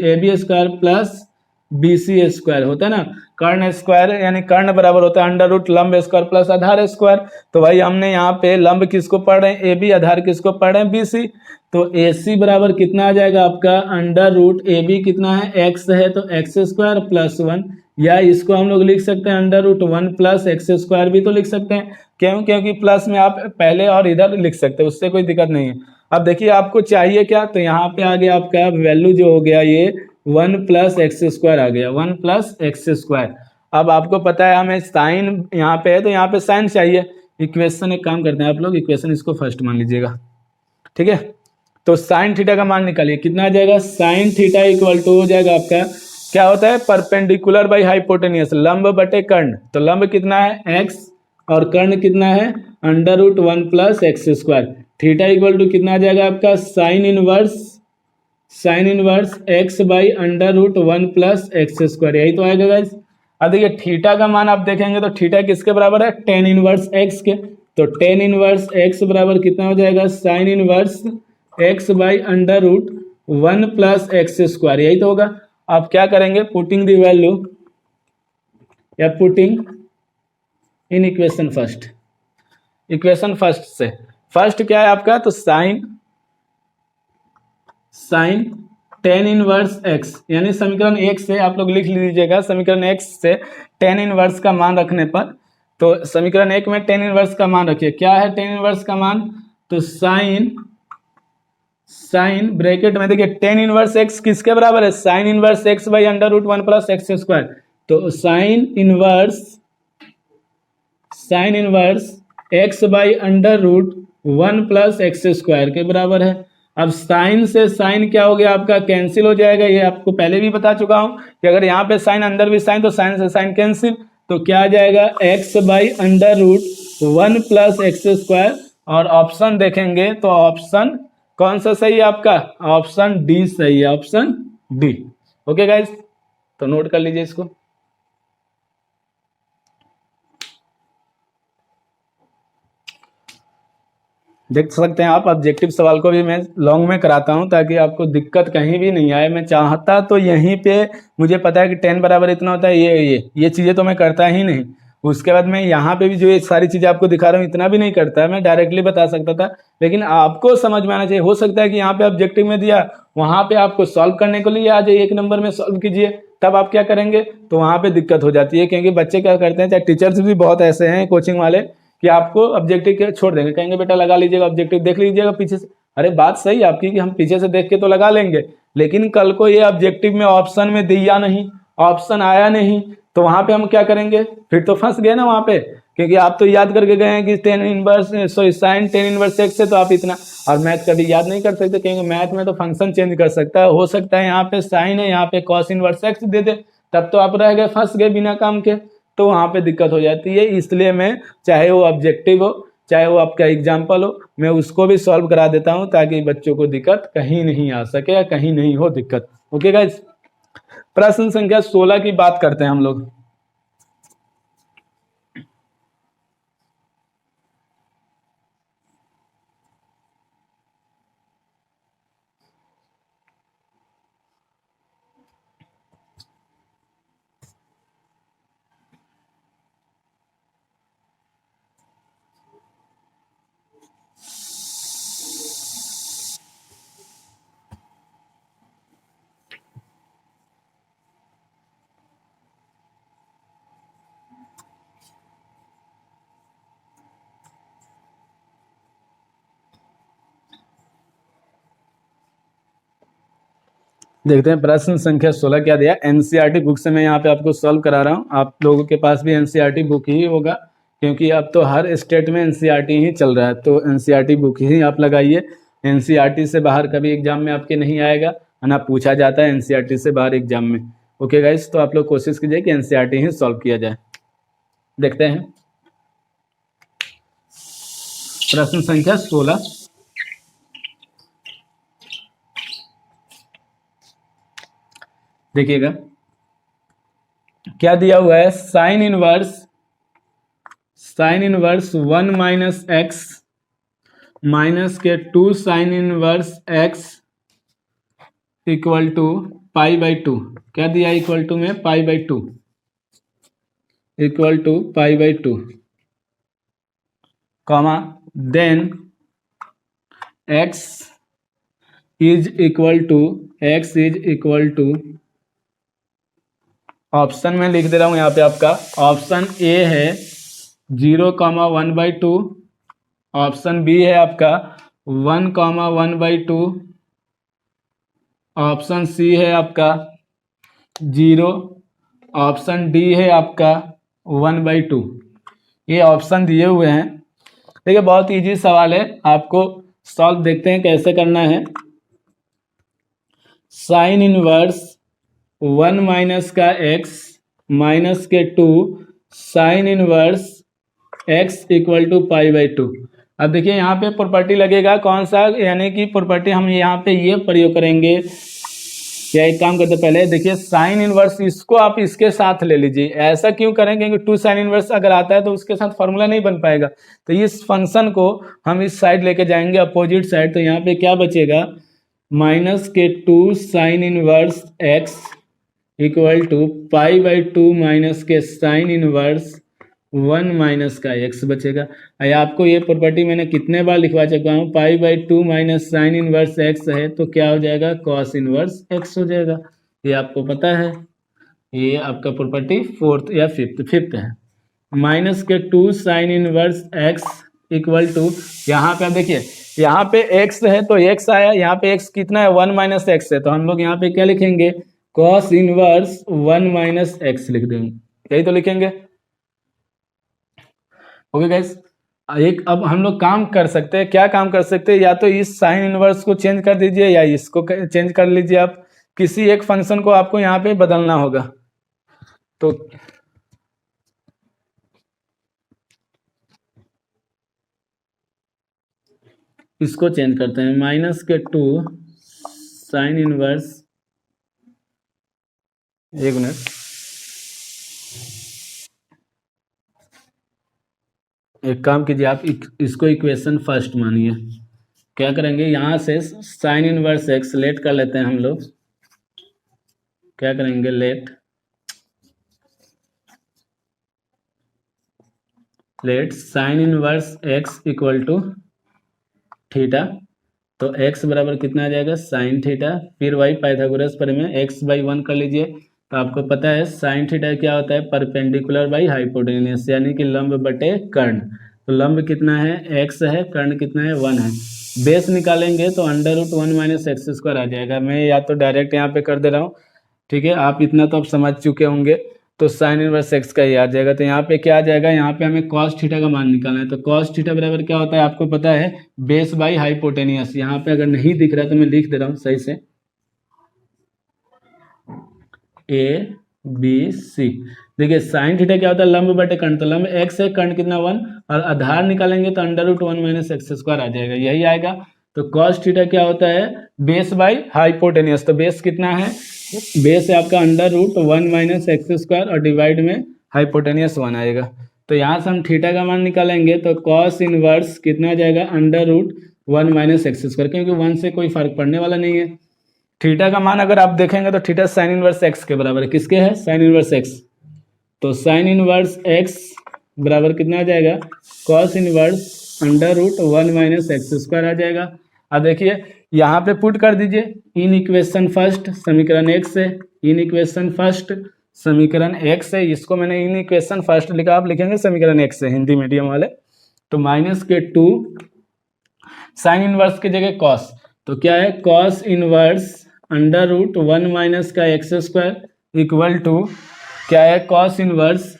AB² प्लस BC² होता है ना। कर्ण स्क्वायर यानी कर्ण बराबर होता है √ लंब स्क्वायर प्लस आधार स्क्वायर। तो भाई हमने यहाँ पे लंब किसको पढ़ रहे हैं, AB, आधार किसको पढ़ रहे हैं, BC। तो AC बराबर कितना आ जाएगा आपका √AB कितना है, x है तो x² + 1, या इसको हम लोग लिख सकते हैं √1 + x² भी तो लिख सकते हैं। क्यों, क्योंकि प्लस में आप पहले और इधर लिख सकते हैं, उससे कोई दिक्कत नहीं है। अब देखिए आपको चाहिए क्या, तो यहाँ पे आ गया आपका वैल्यू जो हो गया ये 1 + x² आ गया, 1 + x²। अब आपको पता है हमें साइन यहाँ पे है तो यहाँ पे साइन चाहिए, इक्वेशन एक काम करते हैं आप लोग, इक्वेशन इसको फर्स्ट मान लीजिएगा, ठीक है। तो साइन थीटा का मान निकालिए, कितना आ जाएगा, साइन थीटा इक्वल टू हो जाएगा आपका, क्या होता है, परपेंडिकुलर बाई हाइपोटेनियस, लंब बटे कर्ण। तो लंब कितना है x और कर्ण कितना है √1 plus x square. Theta equal to कितना आ जाएगा आपका, sine inverse x by √1 plus x square, यही तो आएगा गाइस। अब देखिए थीटा का मान आप देखेंगे तो थीटा किसके बराबर है, टेन इनवर्स x के। तो टेन इनवर्स x बराबर कितना हो जाएगा, sign inverse x by √1 plus x square, यही तो होगा। आप क्या करेंगे, पुटिंग दी वैल्यू या putting in equation first, equation first से, फर्स्ट क्या है आपका, तो साइन टेन इनवर्स x, यानी समीकरण एक से आप लोग लिख लीजिएगा, समीकरण x से टेन इनवर्स का मान रखने पर, तो समीकरण एक में टेन इनवर्स का मान रखिए, क्या है टेन इनवर्स का मान, तो साइन ब्रैकेट में देखिए टेन इनवर्स x किसके बराबर है, sine inverse x by √1 plus x square. तो sine inverse x by √1 plus x square के बराबर है। अब साइन से साइन क्या हो गया आपका, कैंसिल हो जाएगा, ये आपको पहले भी बता चुका हूं कि अगर यहाँ पे साइन अंदर भी साइन, तो साइन से साइन कैंसिल, तो क्या आ जाएगा, x by √1 plus x square. और ऑप्शन देखेंगे तो ऑप्शन कौन सा सही है आपका, ऑप्शन डी सही है, ऑप्शन डी। ओके गाइस, तो नोट कर लीजिए इसको। देख सकते हैं आप, ऑब्जेक्टिव सवाल को भी मैं लॉन्ग में कराता हूं ताकि आपको दिक्कत कहीं भी नहीं आए। मैं चाहता तो यहीं पे, मुझे पता है कि 10 बराबर इतना होता है, ये चीज़ें तो मैं करता ही नहीं। उसके बाद मैं यहाँ पे भी जो ये सारी चीज़ें आपको दिखा रहा हूँ इतना भी नहीं करता है, मैं डायरेक्टली बता सकता था, लेकिन आपको समझ में आना चाहिए। हो सकता है कि यहाँ पे ऑब्जेक्टिव में दिया, वहाँ पे आपको सॉल्व करने के लिए आ जाए, एक नंबर में सॉल्व कीजिए, तब आप क्या करेंगे, तो वहाँ पे दिक्कत हो जाती है। क्योंकि बच्चे क्या करते हैं, चाहे टीचर्स भी बहुत ऐसे हैं कोचिंग वाले, कि आपको ऑब्जेक्टिव छोड़ देंगे, कहेंगे बेटा लगा लीजिएगा ऑब्जेक्टिव, देख लीजिएगा पीछे से। अरे बात सही है आपकी कि हम पीछे से देख के तो लगा लेंगे, लेकिन कल को ये ऑब्जेक्टिव में ऑप्शन में दिया नहीं, ऑप्शन आया नहीं, तो वहां पे हम क्या करेंगे, फिर तो फंस गए ना वहां पे। क्योंकि आप तो याद करके गए हैं कि साइन टेन इनवर्स एक्स है, तो आप इतना, और मैथ कभी याद नहीं कर सकते, क्योंकि मैथ में तो फंक्शन चेंज कर सकता है। हो सकता है यहाँ पे साइन है, यहाँ पे कॉस इनवर्स एक्स दे दे, तब तो आप रह गए, फंस गए बिना काम के, तो वहां पे दिक्कत हो जाती है। इसलिए मैं, चाहे वो ऑब्जेक्टिव हो चाहे वो आपका एग्जाम्पल हो, मैं उसको भी सॉल्व करा देता हूं ताकि बच्चों को दिक्कत कहीं नहीं आ सके या कहीं नहीं हो दिक्कत। ओके गाइस, प्रश्न संख्या 16 की बात करते हैं हम लोग। देखते हैं प्रश्न संख्या 16 क्या दिया। एनसीईआरटी बुक से मैं यहाँ पे आपको सॉल्व करा रहा हूँ, आप लोगों के पास भी एनसीईआरटी बुक ही होगा, क्योंकि अब तो हर स्टेट में एनसीईआरटी ही चल रहा है, तो एनसीईआरटी बुक ही आप लगाइए। एनसीईआरटी से बाहर कभी एग्जाम में आपके नहीं आएगा, ना पूछा जाता है एनसीईआरटी से बाहर एग्जाम में। ओके गाइस, तो आप लोग कोशिश कीजिए कि एनसीईआरटी ही सॉल्व किया जाए। देखते हैं प्रश्न संख्या 16। देखिएगा क्या दिया हुआ है, sine inverse 1 minus x minus के 2 sine inverse x equal to pi by 2। क्या दिया इक्वल टू में, pi by 2, equal to pi by 2, comma then x is equal to option में लिख दे रहा हूं यहाँ पे आपका, ऑप्शन ए है 0,1/2, ऑप्शन बी है आपका 1,1/2, ऑप्शन सी है आपका 0, ऑप्शन डी है आपका 1/2। ये ऑप्शन दिए हुए हैं, देखिए बहुत इजी सवाल है, आपको सॉल्व देखते हैं कैसे करना है। साइन इनवर्स 1 माइनस का x माइनस के 2 sine inverse x equal to pi by 2। अब देखिए यहाँ पे प्रॉपर्टी लगेगा कौन सा, यानी कि प्रॉपर्टी हम यहाँ पे ये प्रयोग करेंगे। क्या एक काम करते पहले देखिए साइन इनवर्स इसको आप इसके साथ ले लीजिए। ऐसा क्यों करेंगे क्योंकि 2 साइन इनवर्स अगर आता है तो उसके साथ फॉर्मूला नहीं बन पाएगा, तो इस फंक्शन को हम इस साइड लेके जाएंगे अपोजिट साइड। तो यहाँ पे क्या बचेगा, माइनस के 2 sine inverse x equal to pi by 2 minus के साइन इनवर्स 1 माइनस का x बचेगा। आपको ये प्रॉपर्टी मैंने कितने बार लिखवा चुका हूँ, पाई by 2 minus sign inverse x है तो क्या हो जाएगा, कॉस इनवर्स x हो जाएगा। ये आपको पता है, ये आपका प्रॉपर्टी फोर्थ या फिफ्थ है। माइनस के 2 sine inverse x equal to, यहाँ पे आप देखिए यहाँ पे x है तो x आया, यहाँ पे x कितना है 1 माइनस एक्स है, तो हम लोग यहाँ पे क्या लिखेंगे, कॉस इनवर्स 1 माइनस एक्स लिख देंगे, यही तो लिखेंगे। ओके गाइस, एक अब हम लोग काम कर सकते हैं, क्या काम कर सकते हैं, या तो इस साइन इनवर्स को चेंज कर दीजिए या इसको चेंज कर लीजिए। आप किसी एक फंक्शन को आपको यहाँ पे बदलना होगा। तो इसको चेंज करते हैं, माइनस के 2 साइन इनवर्स, एक मिनट, एक काम कीजिए आप इसको इक्वेशन फर्स्ट मानिए। क्या करेंगे, यहाँ से साइन इनवर्स एक्स लेट कर लेते हैं हम लोग। क्या करेंगे, let sine inverse x equal to theta. तो x बराबर कितना आ जाएगा, साइन थीटा। फिर वही पाइथागोरस प्रमेय में x बाई 1 कर लीजिए। तो आपको पता है साइन थीटा क्या होता है, परपेंडिकुलर बाई हाइपोटेन्यूस, यानी कि लंब बटे कर्ण। तो लंब कितना है, x है, कर्ण कितना है, 1 है। बेस निकालेंगे तो under root 1 minus x square आ जाएगा। मैं या तो डायरेक्ट यहाँ पे कर दे रहा हूँ, ठीक है, आप इतना तो आप समझ चुके होंगे। तो साइन इनवर्स एक्स का ये आ जाएगा। तो यहाँ पे क्या आ जाएगा, यहाँ पे हमें कॉस थीटा का मान निकालना है। तो कॉस थीटा बराबर क्या होता है आपको पता है, बेस बाई हाइपोटेनियस। यहाँ पे अगर नहीं दिख रहा तो मैं लिख दे रहा हूँ सही से, ABC। देखिए साइन थीटा क्या होता है, लंब बटे कर्ण। तो लंब x है, कर्ण कितना 1, और आधार निकालेंगे तो under root 1 minus x square आ जाएगा, यही आएगा। तो कॉस थीटा क्या होता है, बेस बाई हाइपोटेनियस। तो बेस कितना है, बेस है आपका under root 1 minus x square और डिवाइड में हाइपोटेनियस 1 आएगा। तो यहाँ से हम थीटा का मान निकालेंगे तो कॉस इनवर्स कितना आ जाएगा, under root 1 minus x square, क्योंकि 1 से कोई फर्क पड़ने वाला नहीं है। थीटा का मान अगर आप देखेंगे तो थीटा साइन इनवर्स एक्स के बराबर है। किसके है, साइन इनवर्स एक्स। तो साइन इनवर्स एक्स बराबर कितना आ जाएगा, cos inverse under root 1 minus x square आ जाएगा। अब देखिए यहाँ पे पुट कर दीजिए इन इक्वेशन फर्स्ट, समीकरण एक से, इन इक्वेशन फर्स्ट समीकरण एक से, इसको मैंने इन इक्वेशन फर्स्ट लिखा, आप लिखेंगे समीकरण एक से, हिंदी मीडियम वाले। तो माइनस के 2 साइन इनवर्स की जगह कॉस, तो क्या है, cos inverse under root 1 minus का एक्स स्क्वायर इक्वल टू क्या है, कॉस इनवर्स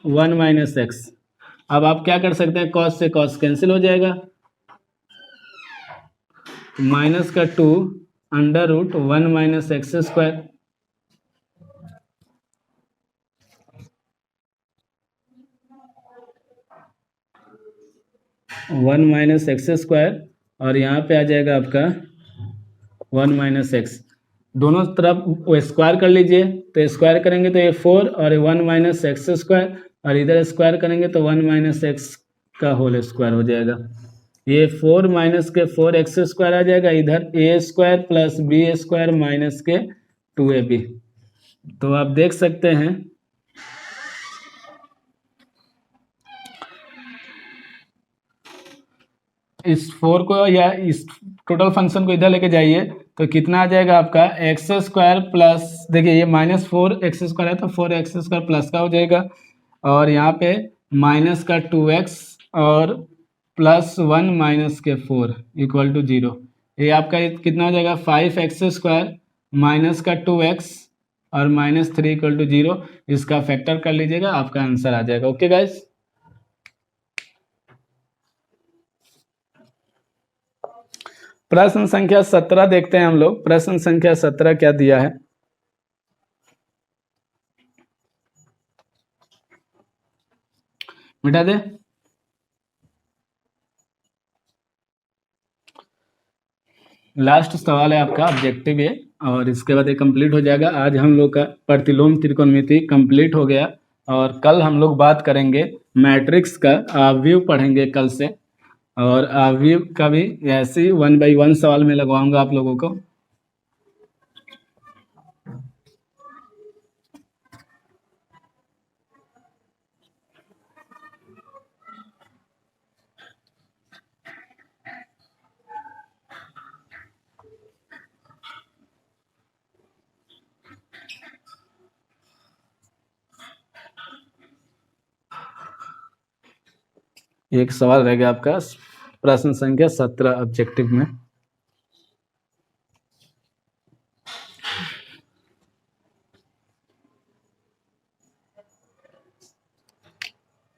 1 माइनस एक्स। अब आप क्या कर सकते हैं, कॉस से कॉस कैंसिल हो जाएगा, माइनस का 2 under root 1 minus x square, one minus x square, और यहाँ पे आ जाएगा आपका 1 माइनस एक्स। दोनों तरफ स्क्वायर कर लीजिए, तो स्क्वायर करेंगे तो ये 4 और 1 माइनस एक्स स्क्वायर, और इधर स्क्वायर करेंगे तो 1 माइनस एक्स का होल स्क्वायर हो जाएगा। ये 4 माइनस के 4 एक्स स्क्वायर आ जाएगा, इधर a square plus b square minus के 2ab। तो आप देख सकते हैं इस 4 को या इस टोटल फंक्शन को इधर लेके जाइए तो कितना आ जाएगा आपका, एक्स स्क्वायर प्लस, देखिए ये माइनस 4 एक्स स्क्वायर है तो 4 एक्स स्क्वायर प्लस का हो जाएगा, और यहाँ पे माइनस का 2x और प्लस 1 माइनस के 4 इक्वल टू 0। ये आपका कितना हो जाएगा, 5 एक्स स्क्वायर माइनस का 2x और माइनस 3 इक्वल टू 0। इसका फैक्टर कर लीजिएगा, आपका आंसर आ जाएगा। Okay guys. प्रश्न संख्या 17 देखते हैं हम लोग। प्रश्न संख्या 17 क्या दिया है। मिटा दे। लास्ट सवाल है आपका, ऑब्जेक्टिव ये, और इसके बाद ये कंप्लीट हो जाएगा। आज हम लोग का प्रतिलोम त्रिकोणमिति कंप्लीट हो गया, और कल हम लोग बात करेंगे मैट्रिक्स का अवयव पढ़ेंगे कल से, और अवयव का भी ऐसे ही 1 बाई 1 सवाल में लगवाऊंगा आप लोगों को। एक सवाल रह गया आपका प्रश्न संख्या 17 ऑब्जेक्टिव में।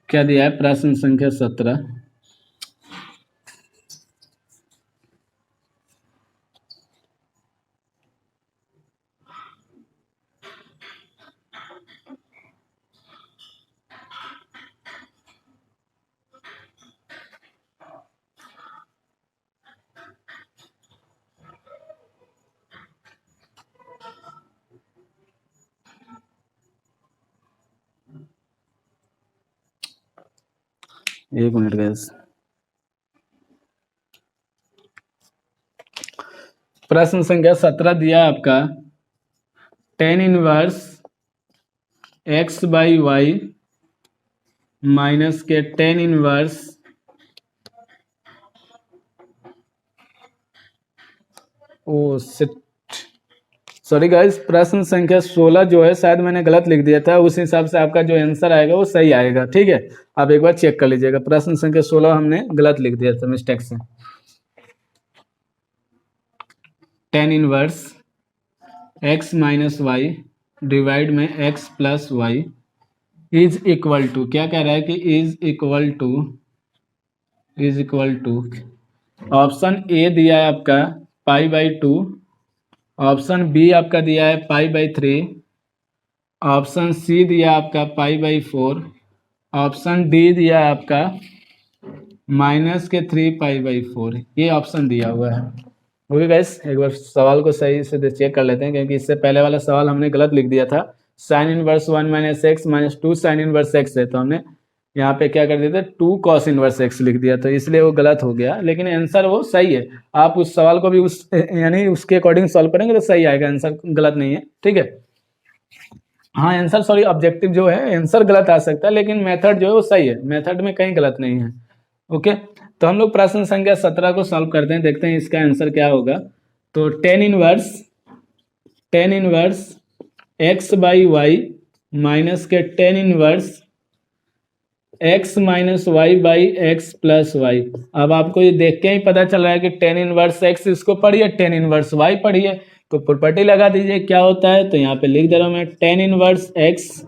क्या दिया है प्रश्न संख्या 17। एक मिनट गैस। प्रश्न संख्या 17 दिया आपका tan inverse x by y minus के tan इनवर्स सॉरी गाइस, प्रश्न संख्या 16 जो है शायद मैंने गलत लिख दिया था। उस हिसाब से आपका जो आंसर आएगा वो सही आएगा, ठीक है। आप एक बार चेक कर लीजिएगा। प्रश्न संख्या 16 हमने गलत लिख दिया था मिस्टेक से। tan inverse x minus y divide में x plus y is equal to, क्या कह रहा है कि is equal to option A दिया है आपका पाई बाई 2, ऑप्शन बी आपका दिया है पाई बाई 3, ऑप्शन सी दिया आपका पाई बाई 4, ऑप्शन डी दिया है आपका माइनस के 3 पाई बाई 4। ये ऑप्शन दिया हुआ है। ओके गाइस, एक बार सवाल को सही से चेक कर लेते हैं, क्योंकि इससे पहले वाला सवाल हमने गलत लिख दिया था। Sign inverse 1 minus x minus 2 sine inverse x है, तो हमने यहाँ पे क्या कर दिया था 2 कॉस इनवर्स एक्स लिख दिया, तो इसलिए वो गलत हो गया। लेकिन आंसर वो सही है। आप उस सवाल को भी उस यानी उसके अकॉर्डिंग सॉल्व करेंगे तो सही आएगा, आंसर गलत नहीं है, ठीक है। हाँ आंसर सॉरी ऑब्जेक्टिव जो है आंसर गलत आ सकता है, लेकिन मेथड जो है वो सही है, मेथड में कहीं गलत नहीं है। ओके, तो हम लोग प्रश्न संख्या 17 को सॉल्व करते हैं, देखते हैं इसका आंसर क्या होगा। तो tan inverse x by y minus के tan inverse x minus y by x plus y. अब आपको ये देख के ही पता चल रहा है कि tan इनवर्स x इसको पढ़िए, tan इनवर्स y पढ़िए, तो प्रॉपर्टी लगा दीजिए क्या होता है। तो यहाँ पे लिख दे रहा हूँ मैं tan इनवर्स x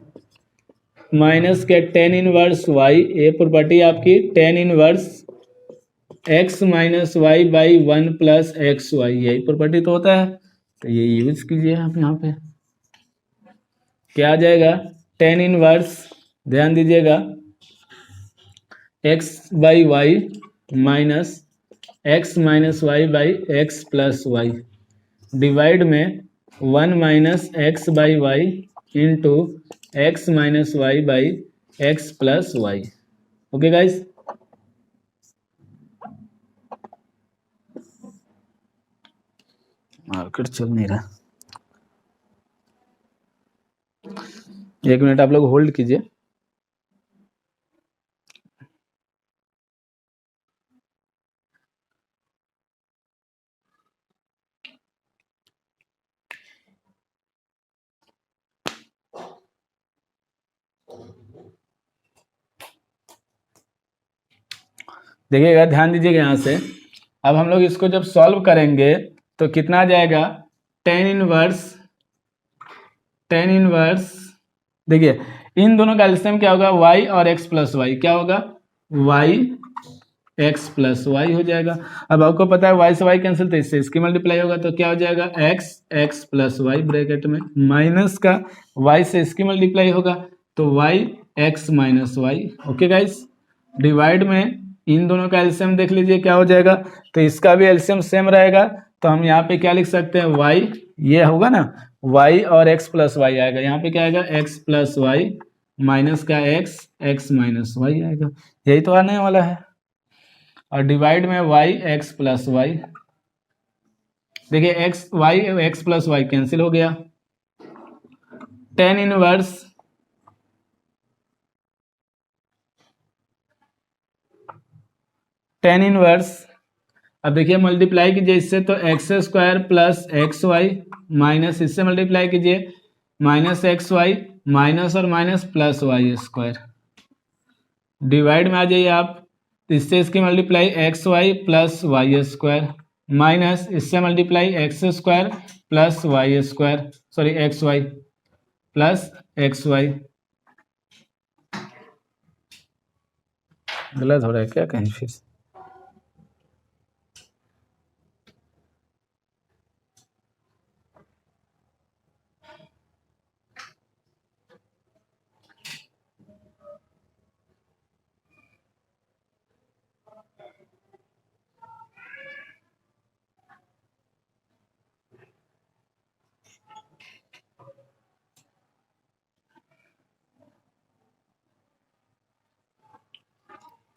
माइनस के tan इनवर्स y, ये प्रॉपर्टी आपकी tan inverse x minus y by 1 plus x y, यही प्रॉपर्टी तो होता है। तो ये यूज कीजिए आप। यहाँ पे क्या आ जाएगा tan इनवर्स, ध्यान दीजिएगा, x by y minus x minus y by x plus y divide में 1 minus x by y into x minus y by x plus y. Okay guys, market चल नहीं रहा, एक मिनट आप लोग होल्ड कीजिए। देखिएगा, ध्यान दीजिएगा यहाँ से। अब हम लोग इसको जब सॉल्व करेंगे तो कितना आ जाएगा tan इनवर्स देखिए इन दोनों का एलसीएम क्या होगा y और x प्लस वाई, क्या होगा y एक्स प्लस वाई हो जाएगा। अब आपको पता है वाई से वाई कैंसिल, तो इससे इसकी मल्टीप्लाई होगा तो क्या हो जाएगा एक्स प्लस वाई ब्रैकेट में, माइनस का वाई से इसकी मल्टीप्लाई होगा तो y x minus y. Okay guys, divide में इन दोनों का एलसीएम देख लीजिए क्या हो जाएगा, तो इसका भी एलसीएम सेम रहेगा तो हम यहाँ पे क्या लिख सकते हैं वाई, ये होगा ना वाई और एक्स प्लस वाई आएगा, यहाँ पे क्या आएगा एक्स प्लस वाई माइनस का एक्स माइनस वाई आएगा, यही तो आने वाला है। और डिवाइड में वाई एक्स प्लस वाई, देखिए x y x plus y cancel हो गया, टेन इनवर्स। अब देखिए मल्टीप्लाई कीजिए इससे तो x square plus x y minus इससे मल्टीप्लाई कीजिए माइनस एक्स वाई माइनस और minus plus y square. Divide में आ जाइए आप, इससे इसकी multiply x y plus y square minus इससे multiply x square plus y square, sorry x y plus x y. गलत हो रहा है क्या कहीं फिर?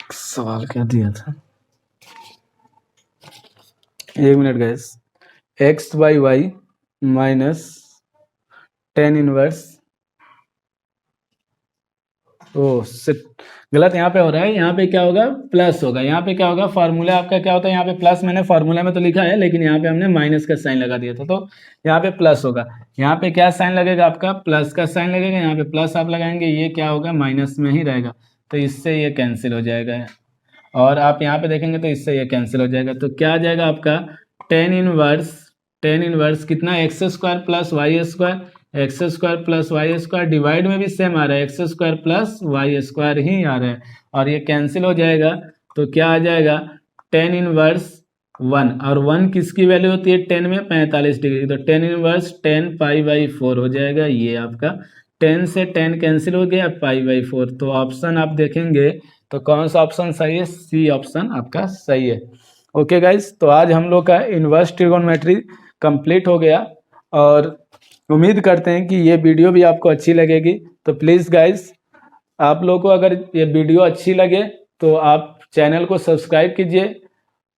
सवाल क्या दिया था, एक minute guys, x by y minus tan inverse, oh shit गलत यहाँ पे हो रहा है, यहाँ पे क्या होगा प्लस होगा, यहाँ पे क्या होगा फार्मूला आपका क्या होता है, यहाँ पे प्लस मैंने फार्मूला में तो लिखा है लेकिन यहाँ पे हमने माइनस का साइन लगा दिया था तो यहाँ पे प्लस होगा, यहाँ पे क्या साइन लगेगा आपका प्लस का साइन लगेगा, यहाँ पे प्लस आप लगाएंगे ये क्या होगा माइनस में ही रहेगा तो इससे ये कैंसिल हो जाएगा, और आप यहाँ पे देखेंगे तो इससे ये कैंसिल हो जाएगा तो क्या आ जाएगा आपका टेन इनवर्स कितना x square plus y square, x square plus y square, divide में भी सेम आ रहा है x square plus y square ही आ रहा है और ये कैंसिल हो जाएगा तो क्या आ जाएगा टेन इनवर्स वन, और वन किसकी वैल्यू होती है टेन में 45 डिग्री, तो टेन इनवर्स 10 पाई बाई 4 हो जाएगा, ये आपका 10 से 10 कैंसिल हो गया पाई बाई 4, तो ऑप्शन आप देखेंगे तो कौन सा ऑप्शन सही है, सी ऑप्शन आपका सही है। ओके गाइस, तो आज हम लोग का इन्वर्स ट्रिगोनोमेट्री कंप्लीट हो गया और उम्मीद करते हैं कि ये वीडियो भी आपको अच्छी लगेगी, तो प्लीज़ गाइस आप लोगों को अगर ये वीडियो अच्छी लगे तो आप चैनल को सब्सक्राइब कीजिए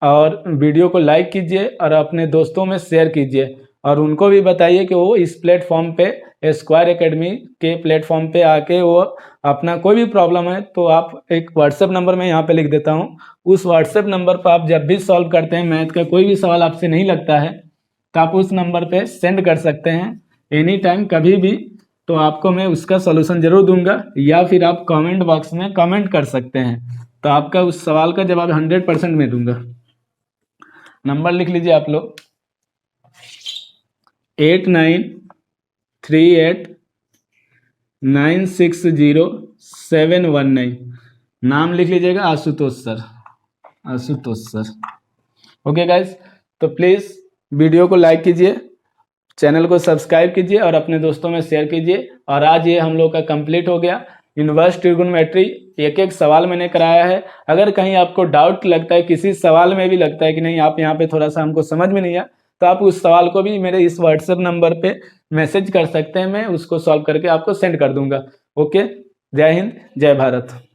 और वीडियो को लाइक कीजिए और अपने दोस्तों में शेयर कीजिए और उनको भी बताइए कि वो इस प्लेटफॉर्म पे स्क्वायर एकेडमी के प्लेटफॉर्म पे आके वो अपना कोई भी प्रॉब्लम है तो आप एक व्हाट्सएप नंबर मैं यहाँ पे लिख देता हूँ, उस व्हाट्सएप नंबर पर आप जब भी सॉल्व करते हैं मैथ का कोई भी सवाल आपसे नहीं लगता है तो आप उस नंबर पे सेंड कर सकते हैं एनी टाइम कभी भी, तो आपको मैं उसका सॉल्यूशन जरूर दूंगा, या फिर आप कमेंट बॉक्स में कमेंट कर सकते हैं तो आपका उस सवाल का जवाब 100% मैं दूंगा। नंबर लिख लीजिए आप लोग 8938960719, नाम लिख लीजिएगा आशुतोष सर। ओके गाइस, तो प्लीज़ वीडियो को लाइक कीजिए, चैनल को सब्सक्राइब कीजिए और अपने दोस्तों में शेयर कीजिए। और आज ये हम लोग का कंप्लीट हो गया इन्वर्स ट्रिगोनोमेट्री, एक एक सवाल मैंने कराया है। अगर कहीं आपको डाउट लगता है, किसी सवाल में भी लगता है कि नहीं आप यहाँ पे थोड़ा सा हमको समझ में नहीं आया, तो आप उस सवाल को भी मेरे इस व्हाट्सएप नंबर पे मैसेज कर सकते हैं, मैं उसको सॉल्व करके आपको सेंड कर दूंगा। ओके, जय हिंद, जय भारत।